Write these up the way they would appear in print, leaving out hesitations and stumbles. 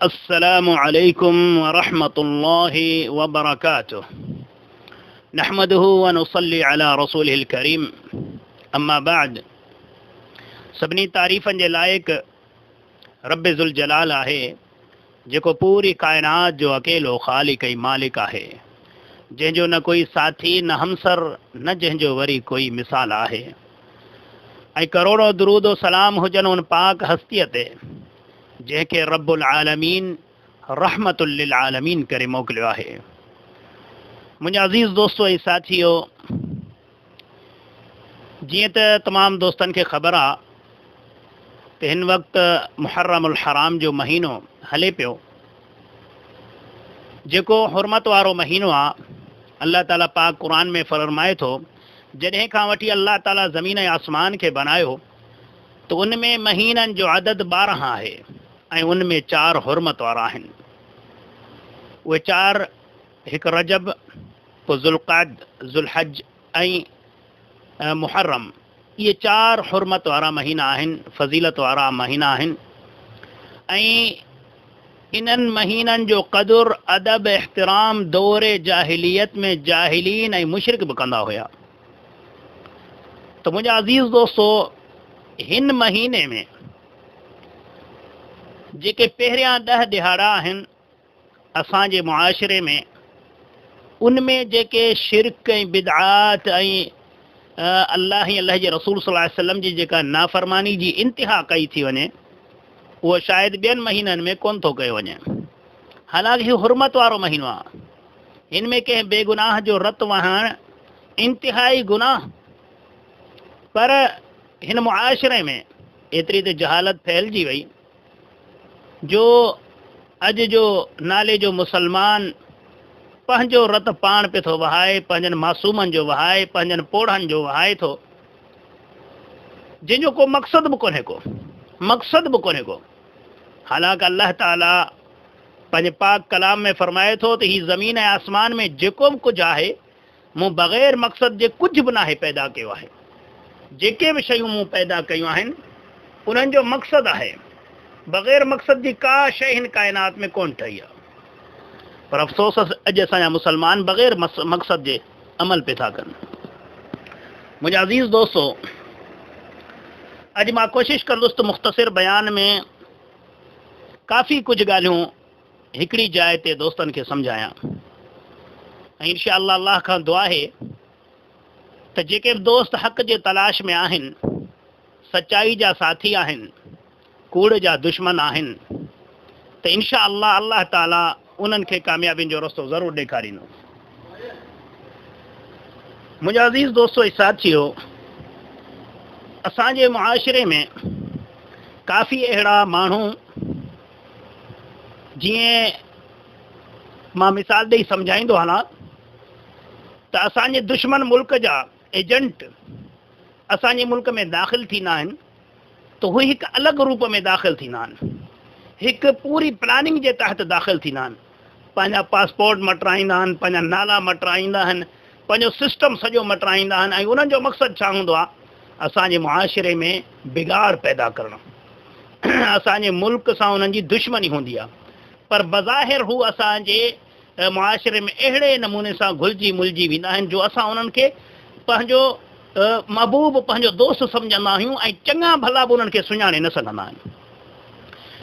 अस्सलामु अलैकुम व रहमतुल्लाहि व बरकातुह। नहमदुहु व नुसल्ली अला रसूलिल करीम। अम्मा बाद। सभिनी तारीफ़नि जे लाइक़ रब्बे ज़ुल जलाल आहे, जेको पूरी कायनात जो अकेलो ख़ालिक़ ऐं मालिक आहे, जंहिंजो न कोई साथी न हमसर न जंहिंजो वरी कोई मिसाल आहे। ऐं करोड़ों दुरूद व सलाम हुजनि उन पाक हस्तीअ ते जंहिंखे रब्बुल आलमीन रहमतुल लिल आलमीन करे मोकिलियो आहे। मुंहिंजा अज़ीज़ दोस्तो ऐं साथियो, जीअं त तमामु दोस्तनि खे ख़बर आहे त हिन वक़्तु मुहर्रमुल हराम जो महीनो हले पियो, जेको हुरमत वारो महीनो आहे। अल्लाह ताला पाक क़ुरान में फ़रमाए थो, जॾहिं खां वठी अल्लाह ताला ज़मीन ऐं आसमान खे बनायो त उन में महीननि जो अदद 12 आहे ऐं उन में 4 हुरमत वारा आहिनि। उहे 4 हिकु रजब, पोइ ज़ुल्क़ाद, ज़ुल्हज ऐं मुहर्रम। इहे 4 हुरमत वारा महीना आहिनि, फ़ज़ीलत वारा महीना आहिनि। ऐं इन्हनि महीननि जो क़दुरु अदब एहतराम दौरे जाहिलियत में जाहिलीन ऐं मुशरिक बि कंदा हुया। त मुंहिंजा अज़ीज़ दोस्तो, हिन महीने में जेके पहिरियां 10 दिहाड़ा आहिनि असांजे मुआशिरे में, उनमें जेके शिरक ऐं बिदआत ऐं अल्लाह ऐं अल्लाह जे रसूल सल्लल्लाहु अलैहि वसल्लम जी जेका नाफ़रमानी जी इंतिहा कई थी वञे, उहो शायदि ॿियनि महीननि में कोन थो कयो वञे। हालांकि हीउ हुरमत वारो महीनो आहे, हिन में कंहिं बेगुनाह जो रतु वहणु इंतिहाई गुनाह। पर हिन मुआशिरे में एतिरी त जहालत फैलिजी वई जो अॼु जो नाले जो मुसलमान पंहिंजो रतु पाण पियो थो वहाए, पंहिंजनि मासूमनि जो वहाए, पंहिंजनि पोढ़नि जो वहाए थो, जंहिंजो को मक़सदु बि कोन्हे को। हालांकि अल्लाह ताला पंहिंजे पाक कलाम में फ़रमाए थो त हीअ ज़मीन ऐं आसमान में जेको बि कुझु आहे, मूं बग़ैर मक़सद जे कुझु बि नाहे पैदा कयो आहे। जेके बि शयूं मूं पैदा कयूं आहिनि उन्हनि जो मक़सदु आहे। बग़ैर मक़सद जी का शइ हिन काइनात में कोन ठही आहे। पर अफ़सोस, अॼु असांजा मुसलमान बग़ैर मक़सद जे अमल पिया था कनि। मुंहिंजा अज़ीज़ दोस्तो, अॼु मां कोशिशि कंदुसि त मुख़्तसिर बयान में काफ़ी कुझु ॻाल्हियूं हिकिड़ी जाइ ते दोस्तनि खे सम्झायां। ऐं इंशा अल्लाह खां दुआ आहे त जेके बि दोस्त हक़ जे तलाश में आहिनि, सचाई जा साथी आहिनि, कूड़ जा दुश्मन आहिनि, त इंशा अल्लाह ताला उन्हनि खे कामयाबियुनि जो रस्तो ज़रूरु ॾेखारींदो। मुंहिंजा अज़ीज़ दोस्तो ऐं साथियो, असांजे मुआशिरे में काफ़ी अहिड़ा माण्हू, जीअं मां मिसाल ॾेई सम्झाईंदो हलां त असांजे दुश्मन मुल्क जा एजेंट असांजे मुल्क में दाख़िल थींदा आहिनि, त उहे हिकु अलॻि रूप में दाख़िल थींदा आहिनि, हिकु पूरी प्लानिंग जे तहत दाख़िल थींदा आहिनि। पंहिंजा पासपोर्ट मटाईंदा आहिनि, पंहिंजा नाला मटाईंदा आहिनि, पंहिंजो सिस्टम सॼो मटाईंदा आहिनि। ऐं उन्हनि जो मक़सदु छा हूंदो आहे? असांजे मुआशिरे में बिगाड़ पैदा करणु। असांजे मुल्क सां उन्हनि जी दुश्मनी हूंदी आहे, पर बज़ाहिर हू असांजे मुआशिरे में अहिड़े नमूने सां घुलिजी मुलिजी वेंदा आहिनि जो असां उन्हनि खे पंहिंजो महबूब, पंहिंजो दोस्त सम्झंदा आहियूं ऐं चङा भला बि उन्हनि खे सुञाणे न सघंदा आहिनि।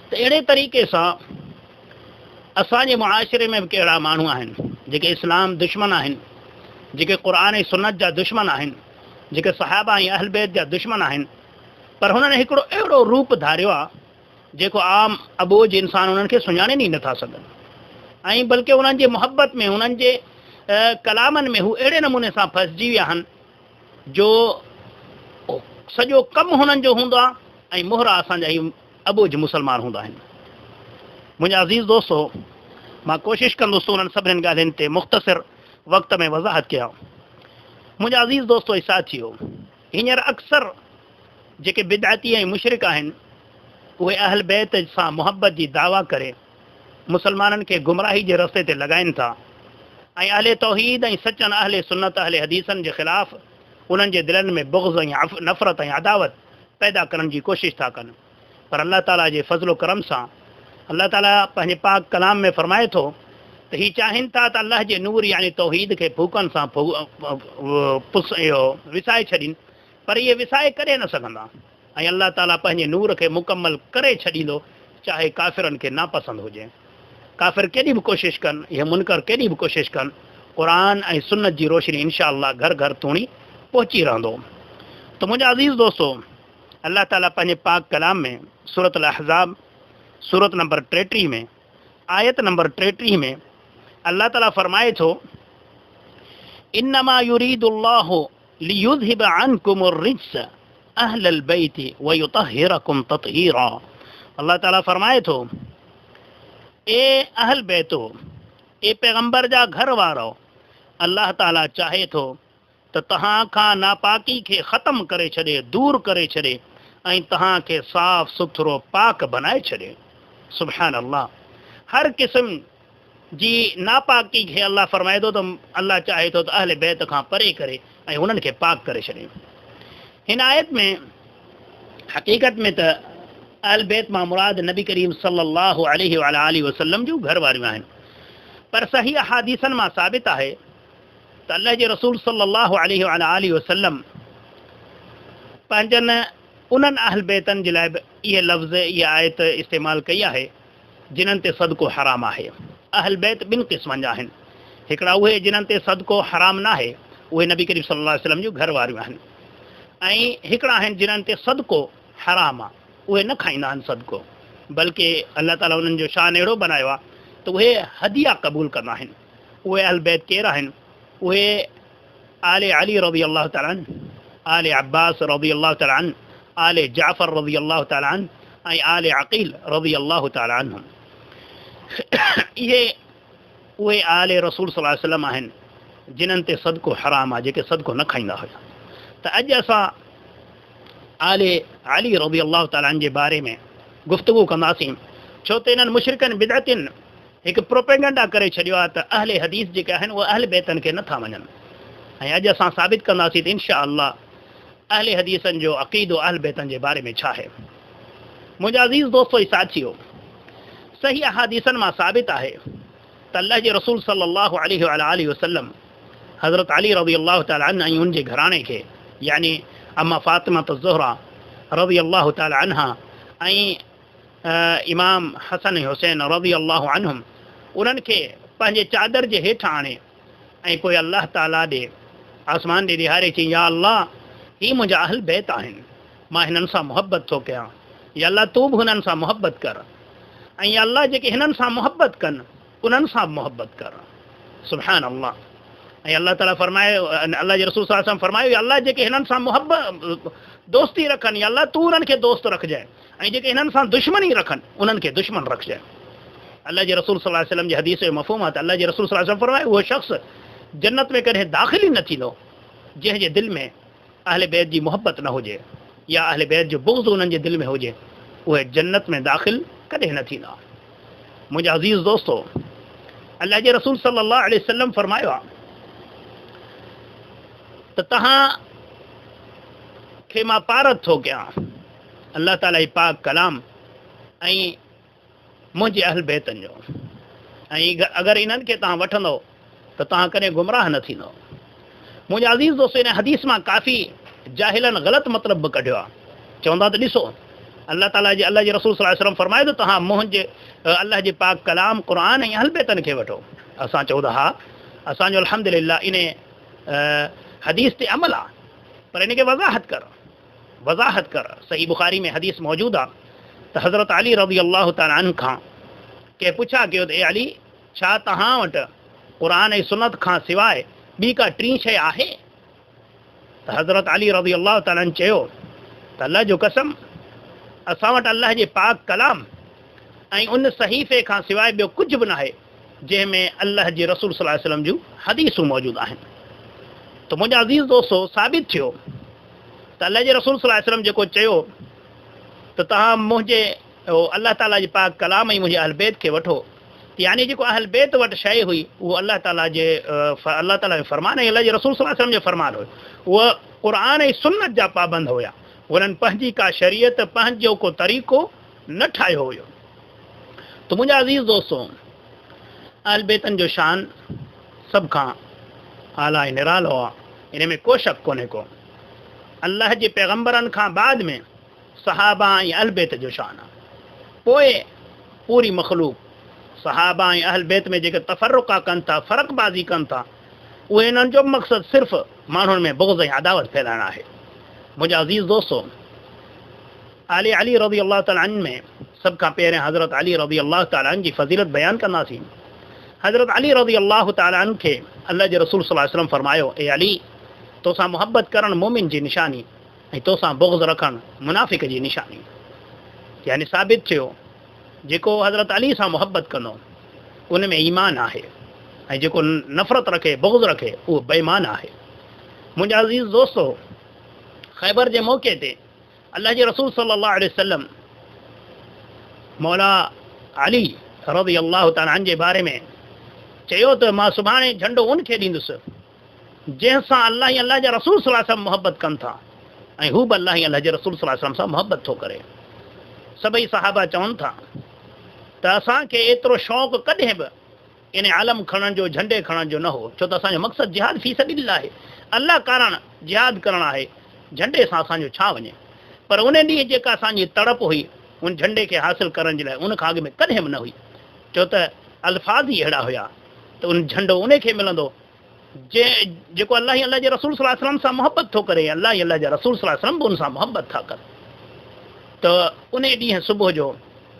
त अहिड़े तरीक़े सां असांजे मुआशिरे में बि कहिड़ा माण्हू आहिनि जेके इस्लाम दुश्मन आहिनि, जेके क़ुरान ऐं सुन्नत जा दुश्मन आहिनि, जेके सहाबा ऐं अहल बैत जा दुश्मन आहिनि। पर हुननि हिकिड़ो अहिड़ो रूप धारियो आहे जेको आम अबोझ इंसान उन्हनि खे सुञाणे ई नथा सघनि। ऐं बल्कि उन्हनि जे मुहबत में, उन्हनि जे कलामनि में हू अहिड़े नमूने सां फसिजी विया आहिनि जो सॼो कमु हुननि जो हूंदो आहे ऐं मोहरा असांजा ई अबोझ मुसलमान हूंदा आहिनि। मुंहिंजा अज़ीज़ दोस्तो, मां कोशिशि कंदुसि उन्हनि सभिनीनि ॻाल्हियुनि ते मुख़्तसिर वक़्त में वज़ाहत कयां। मुंहिंजा अज़ीज़ दोस्तो ऐं साथियो, हींअर अक्सर जेके बिदअती ऐं मुशरिक आहिनि, उहे अहल बैत सां मुहबत जी दावा करे मुसलमाननि खे गुमराही जे रस्ते ते लॻाइनि था ऐं अहले तौहीद ऐं सचनि अहले सुन्नत अहले हदीसनि जे ख़िलाफ़ उन्हनि जे दिलनि में बुग़्ज़ ऐं नफ़रत ऐं अदावत पैदा करण जी कोशिशि था कनि। पर अल्लाह ताला जे फज़लो करम सां अल्लाह ताला पंहिंजे पाक कलाम में फरमाए थो त ही चाहिनि था त अल्लाह जे नूर यानी तौहीद खे फूकनि सां विसाए छॾीनि, पर इहे विसाए करे न सघंदा। ऐं अल्लाह ताला पंहिंजे नूर खे मुकमल करे छॾींदो, चाहे काफ़िरनि खे नापसंद हुजे। काफ़िर केॾी बि कोशिशि कनि, इहे मुनकर केॾी बि कोशिशि कनि, क़ुर ऐं सुन्नत जी रोशनी इनशा अल्लाह घर घर तूणी पहुची रहंदो। त मुंहिंजा अज़ीज़ दोस्तो, अल्लाह ताला पंहिंजे पाक कलाम में सूरत अल-अहज़ाब सूरत नंबर 33 में आयत नंबर 33 में अल्लाह ताला फरमाए थो, इन्नमा युरीदुल्लाहु लियुज़हिब अन्कुमुर रिज्स अहलल बैति व युतहिरकुम तत्हीरा। अल्लाह ताला फरमाए थो, ए अहल बैतो, ए पैगंबर जा घर वारो, अल्लाह ताला चाहे थो त तव्हां खां नापाकी खे ख़तम करे छॾे, दूर करे छॾे ऐं तव्हांखे साफ़ सुथरो पाक बनाए छॾे। सुभान अल्लाह। हर क़िस्म जी नापाकी खे अल्लाह फरमाए थो त अल्लाह चाहे थो त अहल बैत खां परे करे ऐं हुननि खे पाक करे छॾे। हिन आयत में हक़ीक़त में त अहल बैत मां मुराद नबी करीम सल्लल्लाहु अलैहि वसल्लम जूं घर वारियूं आहिनि, पर सही अहादीसनि मां साबित आहे त अल्लाह जे रसूल सल्लल्लाहु अलैहि वसल्लम पंहिंजनि उन्हनि अहल बैतनि जे लाइ बि इहे लफ़्ज़ इहा आयत इस्तेमालु कई आहे जिन्हनि ते सदको हराम आहे। अहल बैत ॿिनि क़िस्मनि जा आहिनि, हिकिड़ा उहे जिन्हनि ते सदको हराम न आहे, उहे नबी करीम सल्लल्लाहु अलैहि वसल्लम जूं घर वारियूं आहिनि, ऐं हिकिड़ा आहिनि जिन्हनि ते सदको हराम आहे, उहे न खाईंदा आहिनि सदको, बल्कि अल्लाह ताला उन्हनि जो शान अहिड़ो बनायो आहे त उहे हदिया क़बूल कंदा आहिनि। उहे अहल बैत केरु आहिनि? उहे आले अली रज़ी अल्लाह तआला अन्हु, आले अब्बास रज़ी अल्लाह तआला अन्हु, आले जाफ़र रज़ी अल्लाह तआला अन्हु ऐं आले अक़ील रज़ी अल्लाह तआला अन्हु। इहे उहे आले रसूल सल्लल्लाहु अलैहि वसल्लम आहिनि जिन्हनि ते सदको हराम आहे, जेके सदको न खाईंदा हुया। त अॼु असां आले अली रज़ी अल्लाह तआला अन्हु जे बारे में गुफ़्तगू कंदासीं, छो त इन्हनि मुशरिकनि बिदअतियुनि हिकु प्रोपेगेंडा करे छॾियो आहे त अहले हदीस जेके आहिनि उहे अहल बैतनि खे नथा मञनि, ऐं अॼु असां साबित कंदासीं त इनशा अल्लाह अहले हदीसनि जो अक़ीदो अहल बैतनि जे बारे में छा आहे। मुंहिंजा अज़ीज़ दोस्तो ऐं साथियो, सही अहादीसनि मां साबित आहे त अल्लाह जे रसूल सल्लल्लाहु अलैहि वसल्लम हज़रत अली रज़ी अल्लाह तआला अन्हु ऐं उनजे घराणे खे यानी अम्मा फातिमा ज़हरा रज़ी अल्लाह तआला अन्हा ऐं इमाम हसन हुसैन रज़ी अल्लाह अन्हुम उन्हनि खे पंहिंजे चादर जे हेठां आणे ऐं पोइ अल्लाह ताला ॾे आसमान ॾे ॾेहारे चई, या अल्लाह, ही मुंहिंजा अहल बैत आहिनि, मां हिननि सां मुहबत थो कयां, या अल्लाह तूं बि हुननि सां मुहबत कर, ऐं या अल्लाह जेके हिननि सां मुहबत कनि उन्हनि सां मुहबत कर। सुभान अल्लाह। ऐं अल्लाह ताला फरमाए, अल्लाह जे रसूल सल्लल्लाहु अलैहि वसल्लम फरमायो, या अल्लाह जेके हिननि सां मुहबत दोस्ती रखनि, या अल्लाह तूं उन्हनि खे दोस्त रखजांइ, ऐं जेके हिननि सां दुश्मनी रखनि उन्हनि खे दुश्मन रखजांइ। अल्लाह जे रसूल सल्लल्लाहु अलैहि वसल्लम जे हदीस जो मफ़हूम आहे त अल्लाह जे रसूल सल्लल्लाहु अलैहि वसल्लम फरमायो, उहो शख़्स जन्नत में कॾहिं दाख़िल ई न थींदो जंहिंजे दिलि में अहले बैत जी मोहबत न हुजे या अहले बैत जो बुग़्ज़ उन्हनि जे दिलि में हुजे, उहे जन्नत में दाख़िल कॾहिं न थींदा। मुंहिंजा अज़ीज़ दोस्तो, अल्लाह जे रसूल सल्लल्लाहु अलैहि वसल्लम फरमायो आहे त तव्हां खे मां पारत थो कयां अल्लाह ताला जी पाक कलाम ऐं मुंहिंजे अहल बैतनि जो, ऐं अगरि इन्हनि खे तव्हां वठंदो त तव्हां कॾहिं गुमराह न थींदो। मुंहिंजा अज़ीज़ दोस्तो, इन हदीस मां काफ़ी जाहिलनि ग़लति मतिलब बि कढियो आहे, चवंदा त ॾिसो अल्लाह ताला जे अल्लाह जे रसूल सल्लल्लाहु अलैहि वसल्लम फरमाए त तव्हां मुंहिंजे अल्लाह जे पाक कलाम क़ुर ऐं अहल बैतनि खे वठो। असां चवंदा हा, असांजो अल्हम्दुलिल्लाह इन हदीस ते अमल आहे, पर इन खे वज़ाहत कर। सही बुखारी में हदीस मौजूदु आहे त हज़रत अली रज़ी अल्लाह तआला अन्हु खां कंहिं पुछा कयो त ए अली, छा तव्हां वटि क़ुर ऐं सुन्नत खां सवाइ ॿी का टीं शइ आहे? त हज़रत अली रज़ी अल्लाह तआला अन्हु चयो त अल्लाह जो कसम, असां वटि अल्लाह जे पाक कलाम ऐं उन सहीफ़े खां सवाइ ॿियो कुझु बि न आहे जंहिंमें अल्लाह जे रसूल सल्लल्लाहु अलैहि वसल्लम जूं हदीसूं मौजूदु आहिनि। त मुंहिंजा अज़ीज़ दोस्तो, साबित थियो त अल्लाह जे रसूल सल्लल्लाहु अलैहि वसल्लम जेको चयो त तव्हां मुंहिंजे अल्लाह ताला जे पाक कलाम ऐं मुंहिंजे अहल बैत खे वठो, यानी जेको अहल बैत वटि शइ हुई उहो अल्लाह ताला जो फरमान ऐं अल्लाह जे रसूल सल्लल्लाहु अलैहि वसल्लम जो फरमान हुयो। उहा क़ुर ऐं सुन्नत जा पाबंद हुया, उन्हनि पंहिंजी का शरीयत, पंहिंजो को तरीक़ो न ठाहियो हुयो। तो मुंहिंजा अज़ीज़ दोस्तों, अहल बैतन जो शान सभ खां आला ऐं निरालो आहे, इन में को शक कोन्हे को। अल्लाह जे पैगंबरनि खां बाद में सहाबा ऐं अहल बैत जो शान आहे, पोइ पूरी मख़लूक। सहाबा ऐं अहल बैत में जेके तफ़र्रुक़ा कनि था, फ़र्क़बाज़ी कनि था, उहे इन्हनि जो मक़सदु सिर्फ़ु माण्हुनि में बुग़्ज़ ऐं अदावत फैलाइणु आहे। मुंहिंजा अज़ीज़ दोस्तों, आले अली रज़ी अल्लाह तआला अन्हु में सभ खां पहिरियों हज़रत अली रज़ी अल्लाह तआला अन्हु जी फ़ज़ीलत बयानु कंदासीं। हज़रत अली रज़ी अल्लाह तआला अन्हु खे अल्लाह जे रसूल सल्लल्लाहु अलैहि वसल्लम फरमायो, ए अली, तोसां मुहबत करणु मोमिन जी निशानी ऐं तोसां बुग़्ज़ रखणु मुनाफ़िक़ जी निशानी। यानी साबित थियो जेको हज़रत अली सां मुहबत कंदो उन में ईमान आहे, ऐं जेको नफ़रत रखे, बुग़्ज़ रखे, उहो बेईमान आहे। मुंहिंजा अज़ीज़ दोस्तों, ख़ैबर जे मौक़े ते अल्लाह जे रसूल सल्लल्लाहु अलैहि वसल्लम मौला अली रज़ी अल्लाह तआला अन्हु जे बारे में चयो त मां सुभाणे झंडो उनखे ॾींदुसि जंहिंसां अल्लाह ऐं अल्लाह जा रसूल सल्लल्लाहु अलैहि वसल्लम मुहबत कनि था, ऐं हू बि अल्लाह ऐं अल्लाह जे रसूल सल्लल्लाहु अलैहि वसल्लम सां मुहबत थो करे। सभई सहाबा चवनि था त असांखे एतिरो शौक़ु कॾहिं बि इन आलम खणण जो, झंडे खणण जो न हो, छो त असांजो मक़सदु जिहाद फी सबिलिल्लाह आहे, अल्लाह कारण जिहाद करणु आहे। झंडे सां असांजो छा वञे, पर उन ॾींहुं जेका असांजी तड़प हुई उन झंडे खे हासिल करण जे लाइ, उन खां अॻु में कॾहिं बि न हुई, छो त अल्फाज़ ई अहिड़ा हुया त उन झंडो उन खे मिलंदो जेको अल्लाह अल्लाह जे रसूल सल्लल्लाहु अलैहि वसल्लम सां मुहबत थो करे, अल्लाह अल्लाह जा रसूल सल्लल्लाहु अलैहि वसल्लम बि उन सां मुहबत था कनि। त उन ॾींहुं सुबुह जो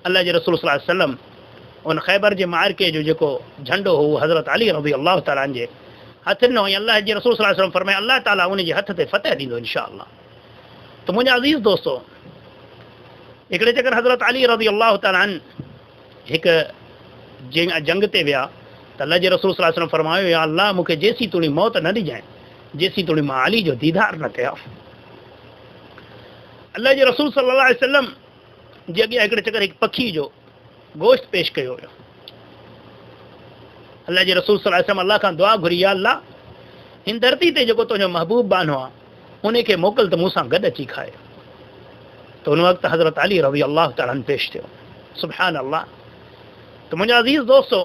अल्लाह जे रसूल सल्लल्लाहु अलैहि वसल्लम उन ख़ैबर जे मारके जो जेको झंडो हो हज़रत अली रज़ी अल्लाह तआला अन्हु जे हथ ॾिनो, ऐं अल्लाह जे रसूल सल्लल्लाहु अलैहि वसल्लम फरमाया अल्लाह ताला उन जे हथ ते फ़तह ॾींदो इंशाअल्लाह। त मुंहिंजा अज़ीज़ दोस्तों, हिकिड़े चकर हज़रत अली रज़ी अल्लाह तआला अन्हु हिकु जंग ते विया त अल्लाह जे रसूल सल्लल्लाहु अलैहि वसल्लम फरमायो, या अल्लाह मूंखे जेसीं तुंहिंजी मौत न ॾिजांइ जेसीं तुंहिंजी मां अली जो दीदार न कया। अल्लाह जे रसूल सल्लल्लाहु अलैहि वसल्लम जे अॻियां हिकिड़े चकर हिकु पखी जो गोश्त पेश कयो वियो। अल्लाह जे रसूल सल्लल्लाहु अलैहि वसल्लम अल्लाह खां दुआ घुरी, या अल्लाह हिन धरती ते जेको तुंहिंजो महबूब बानो आहे उनखे मोकिल त मूंसां गॾु अची खाए। त उन वक़्तु हज़रत अली रज़ी अल्लाह तआला अन्हु पेश थियो। सुभान अल्लाह। त मुंहिंजा अज़ीज़ दोस्तों,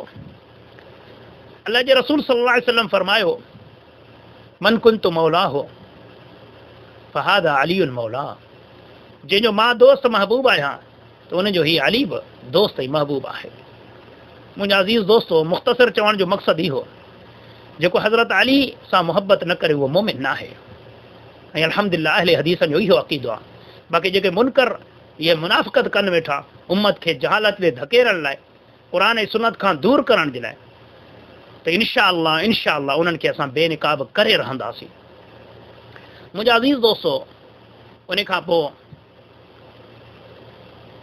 अल्लाह जे रसूल सल्लल्लाहु अलैहि वसल्लम फरमायो, मन कुन्तु मौला हो फहादा अलीयुल मौला, जंहिंजो मां दोस्त महबूब आहियां त उनजो हीउ अली बि दोस्त ऐं महबूब आहे। मुंहिंजा अज़ीज़ दोस्तों, मुख़्तसर चवण जो मक़सदु इहो, जेको हज़रत अली सां मुहबत न करे उहो मोमिन न आहे। ऐं अल्हम्दुलिल्लाह अहले हदीसनि जो इहो अक़ीदो आहे। बाक़ी जेके मुनकर इहे मुनाफ़िक़त कनि वेठा उम्मत खे जहालत में धकेलण लाइ, क़ुरान ऐं सुन्नत खां दूर करण जे लाइ, त इंशाअल्लाह उन्हनि खे असां बेनिकाब करे रहंदासीं। मुंहिंजा अज़ीज़ दोस्तों, उन खां पोइ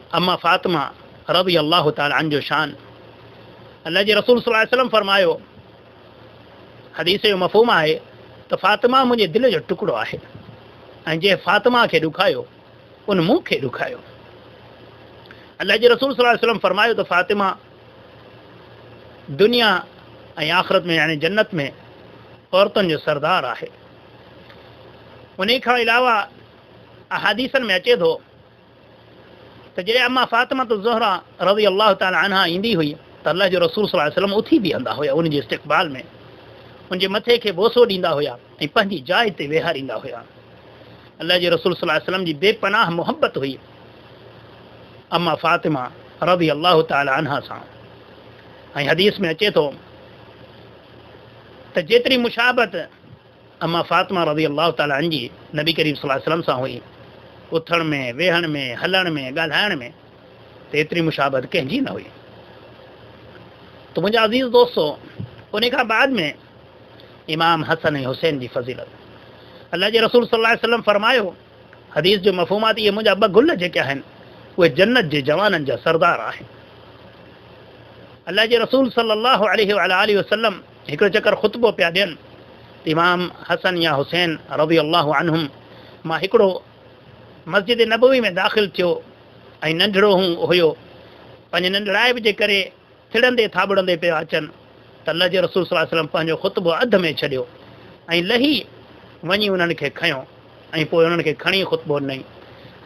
अम्मा फ़ातिमा रज़ी अल्लाह तआला अन्हा जो शान, अल्लाह जे रसूल सल्लल्लाहु अलैहि वसल्लम फरमायो, हदीस जो मफ़हूम आहे त फ़ातिमा मुंहिंजे दिलि जो टुकड़ो आहे, ऐं जंहिं फ़ातिमा खे ॾुखायो उन मूंखे ॾुखायो। अल्लाह जे रसूल सल्लल्लाहु अलैहि वसल्लम फरमायो त फ़ातिमा दुनिया ऐं आख़िरत में यानी जन्नत में औरतुनि जो सरदार आहे। उन खां अलावा अहादीसनि में अचे थो त जॾहिं अम्मा फ़ातिमा त ज़हरा रज़ी अल्लाह तआला अन्हा ईंदी हुई त अल्लाह जो रसूल सल्लल्लाहु अलैहि वसल्लम उथी बीहंदा हुया उन जे इस्तक़बाल में, उनजे मथे खे बोसो ॾींदा हुया ऐं पंहिंजी जाइ ते वेहारींदा हुया। अल्लाह जे रसूल सल्लल्लाहु अलैहि वसल्लम जी बेपनाह मोहब्बत हुई अम्मा फ़ातिमा रज़ी अल्लाह तआला अन्हा सां। ऐं हदीस में अचे थो त जेतिरी मुशाबत अम्मा फ़ातिमा रज़ी अल्लाह तआला अन्हा जी नबी करीम सल्लल्लाहु अलैहि वसल्लम सां हुई, उथण में, वेहण में, हलण में, ॻाल्हाइण में, त एतिरी मुशाबत कंहिंजी न हुई। त मुंहिंजा अज़ीज़ दोस्तों, उन खां बाद में इमाम हसन ऐं हुसैन जी फ़ज़ीलत, अल्लाह जे रसूल सल्लल्लाहु अलैहि वसल्लम फरमायो, हदीस जो मफ़हूमात इहे मुंहिंजा ॿ गुल जेके आहिनि उहे जन्नत जे जवाननि जा सरदार आहिनि। अल्लाह जे रसूल सल्लल्लाहु अलैहि वसल्लम हिकिड़ो चकर ख़ुतबो पिया ॾियनि त इमाम हसन या हुसैन रज़ी अल्लाहु अन्हुम मां हिकिड़ो मस्जिद नबवी में दाख़िल थियो ऐं नंढड़ो हुयो, पंहिंजे नंढड़ाइप जे करे थिड़ंदे थाबड़ंदे पिया अचनि त अल्लाह जे रसूल सल्लल्लाहु अलैहि वसल्लम पंहिंजो ख़ुतबो अधु में छॾियो ऐं लही वञी उन्हनि खे खयो ऐं पोइ उन्हनि खे खणी ख़ुतबो ॾिनई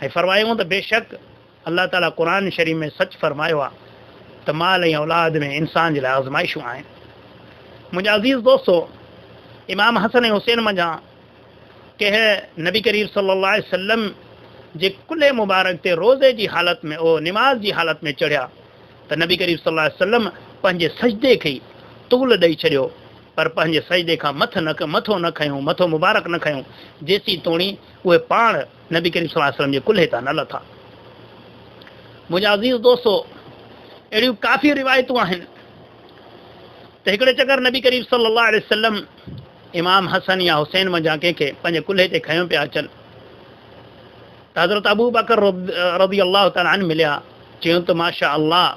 ऐं फरमायूं त बेशक अल्लाह ताला क़ुरान शरीफ़ में सच फरमायो आहे त माल ऐं औलाद में इंसान जे लाइ आज़माइशूं आहिनि। मुंहिंजा अज़ीज़ दोस्तो, इमाम हसन ऐं हुसैन मंझां कंहिं नबी करीम सल्लल्लाहु अलैहि वसल्लम जे कुल्हे मुबारक ते रोज़े जी हालत में निमाज़ जी हालत में चढ़िया त नबी करीम सल्लल्लाहु अलैहि वसल्लम पंहिंजे सजदे खे तूल ॾेई छॾियो, पर पंहिंजे सजदे खां मथो न खयूं, मथो मुबारक न खयूं, जेसीं तोणी उहे पाण नबी करीम सल्लल्लाहु अलैहि वसल्लम जे कुल्हे तां न लथा। मुंहिंजा अज़ीज़ दोस्तो, अहिड़ियूं काफ़ी रिवायतूं आहिनि त हिकिड़े चकर नबी करीम सल्लल्लाहु अलैहि वसल्लम इमाम हसन या हुसैन मंझां कंहिंखे पंहिंजे कुल्हे ते खयों पिया अचनि त हज़रत अबू बकर रज़ी अल्लाह तआला अन्हु मिलिया, चयूं त माशा अल्लाह,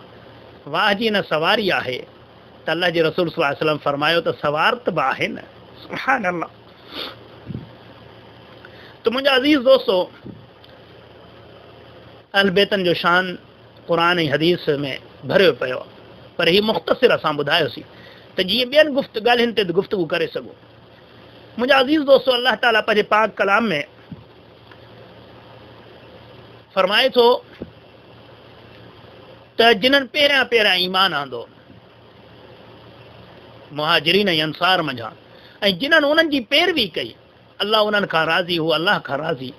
वाह जी न सवारी आहे। त अल्लाह जे रसूल सल्लल्लाहु अलैहि वसल्लम फरमायो त सवार त बि आहे न, सुभान अल्लाह। त मुंहिंजा अज़ीज़ दोस्तो, अहल बैतन जो शान क़ुरान ऐं हदीस में भरियो पियो आहे, पर हीउ मुख़्तसिर असां ॿुधायोसीं त जीअं ॿियनि ॻाल्हियुनि ते गुफ़्तगू करे सघूं। मुंहिंजा अज़ीज़ दोस्तो, अल्लाह ताला पंहिंजे पाक कलाम में फरमाए थो त जिन्हनि पहिरियां ईमान आंदो मुहाजिरीन ऐं अंसार मंझां, ऐं जिन्हनि उन्हनि जी पैरवी कई, अल्लाह उन्हनि खां राज़ी हो, अल्लाह खां राज़ी,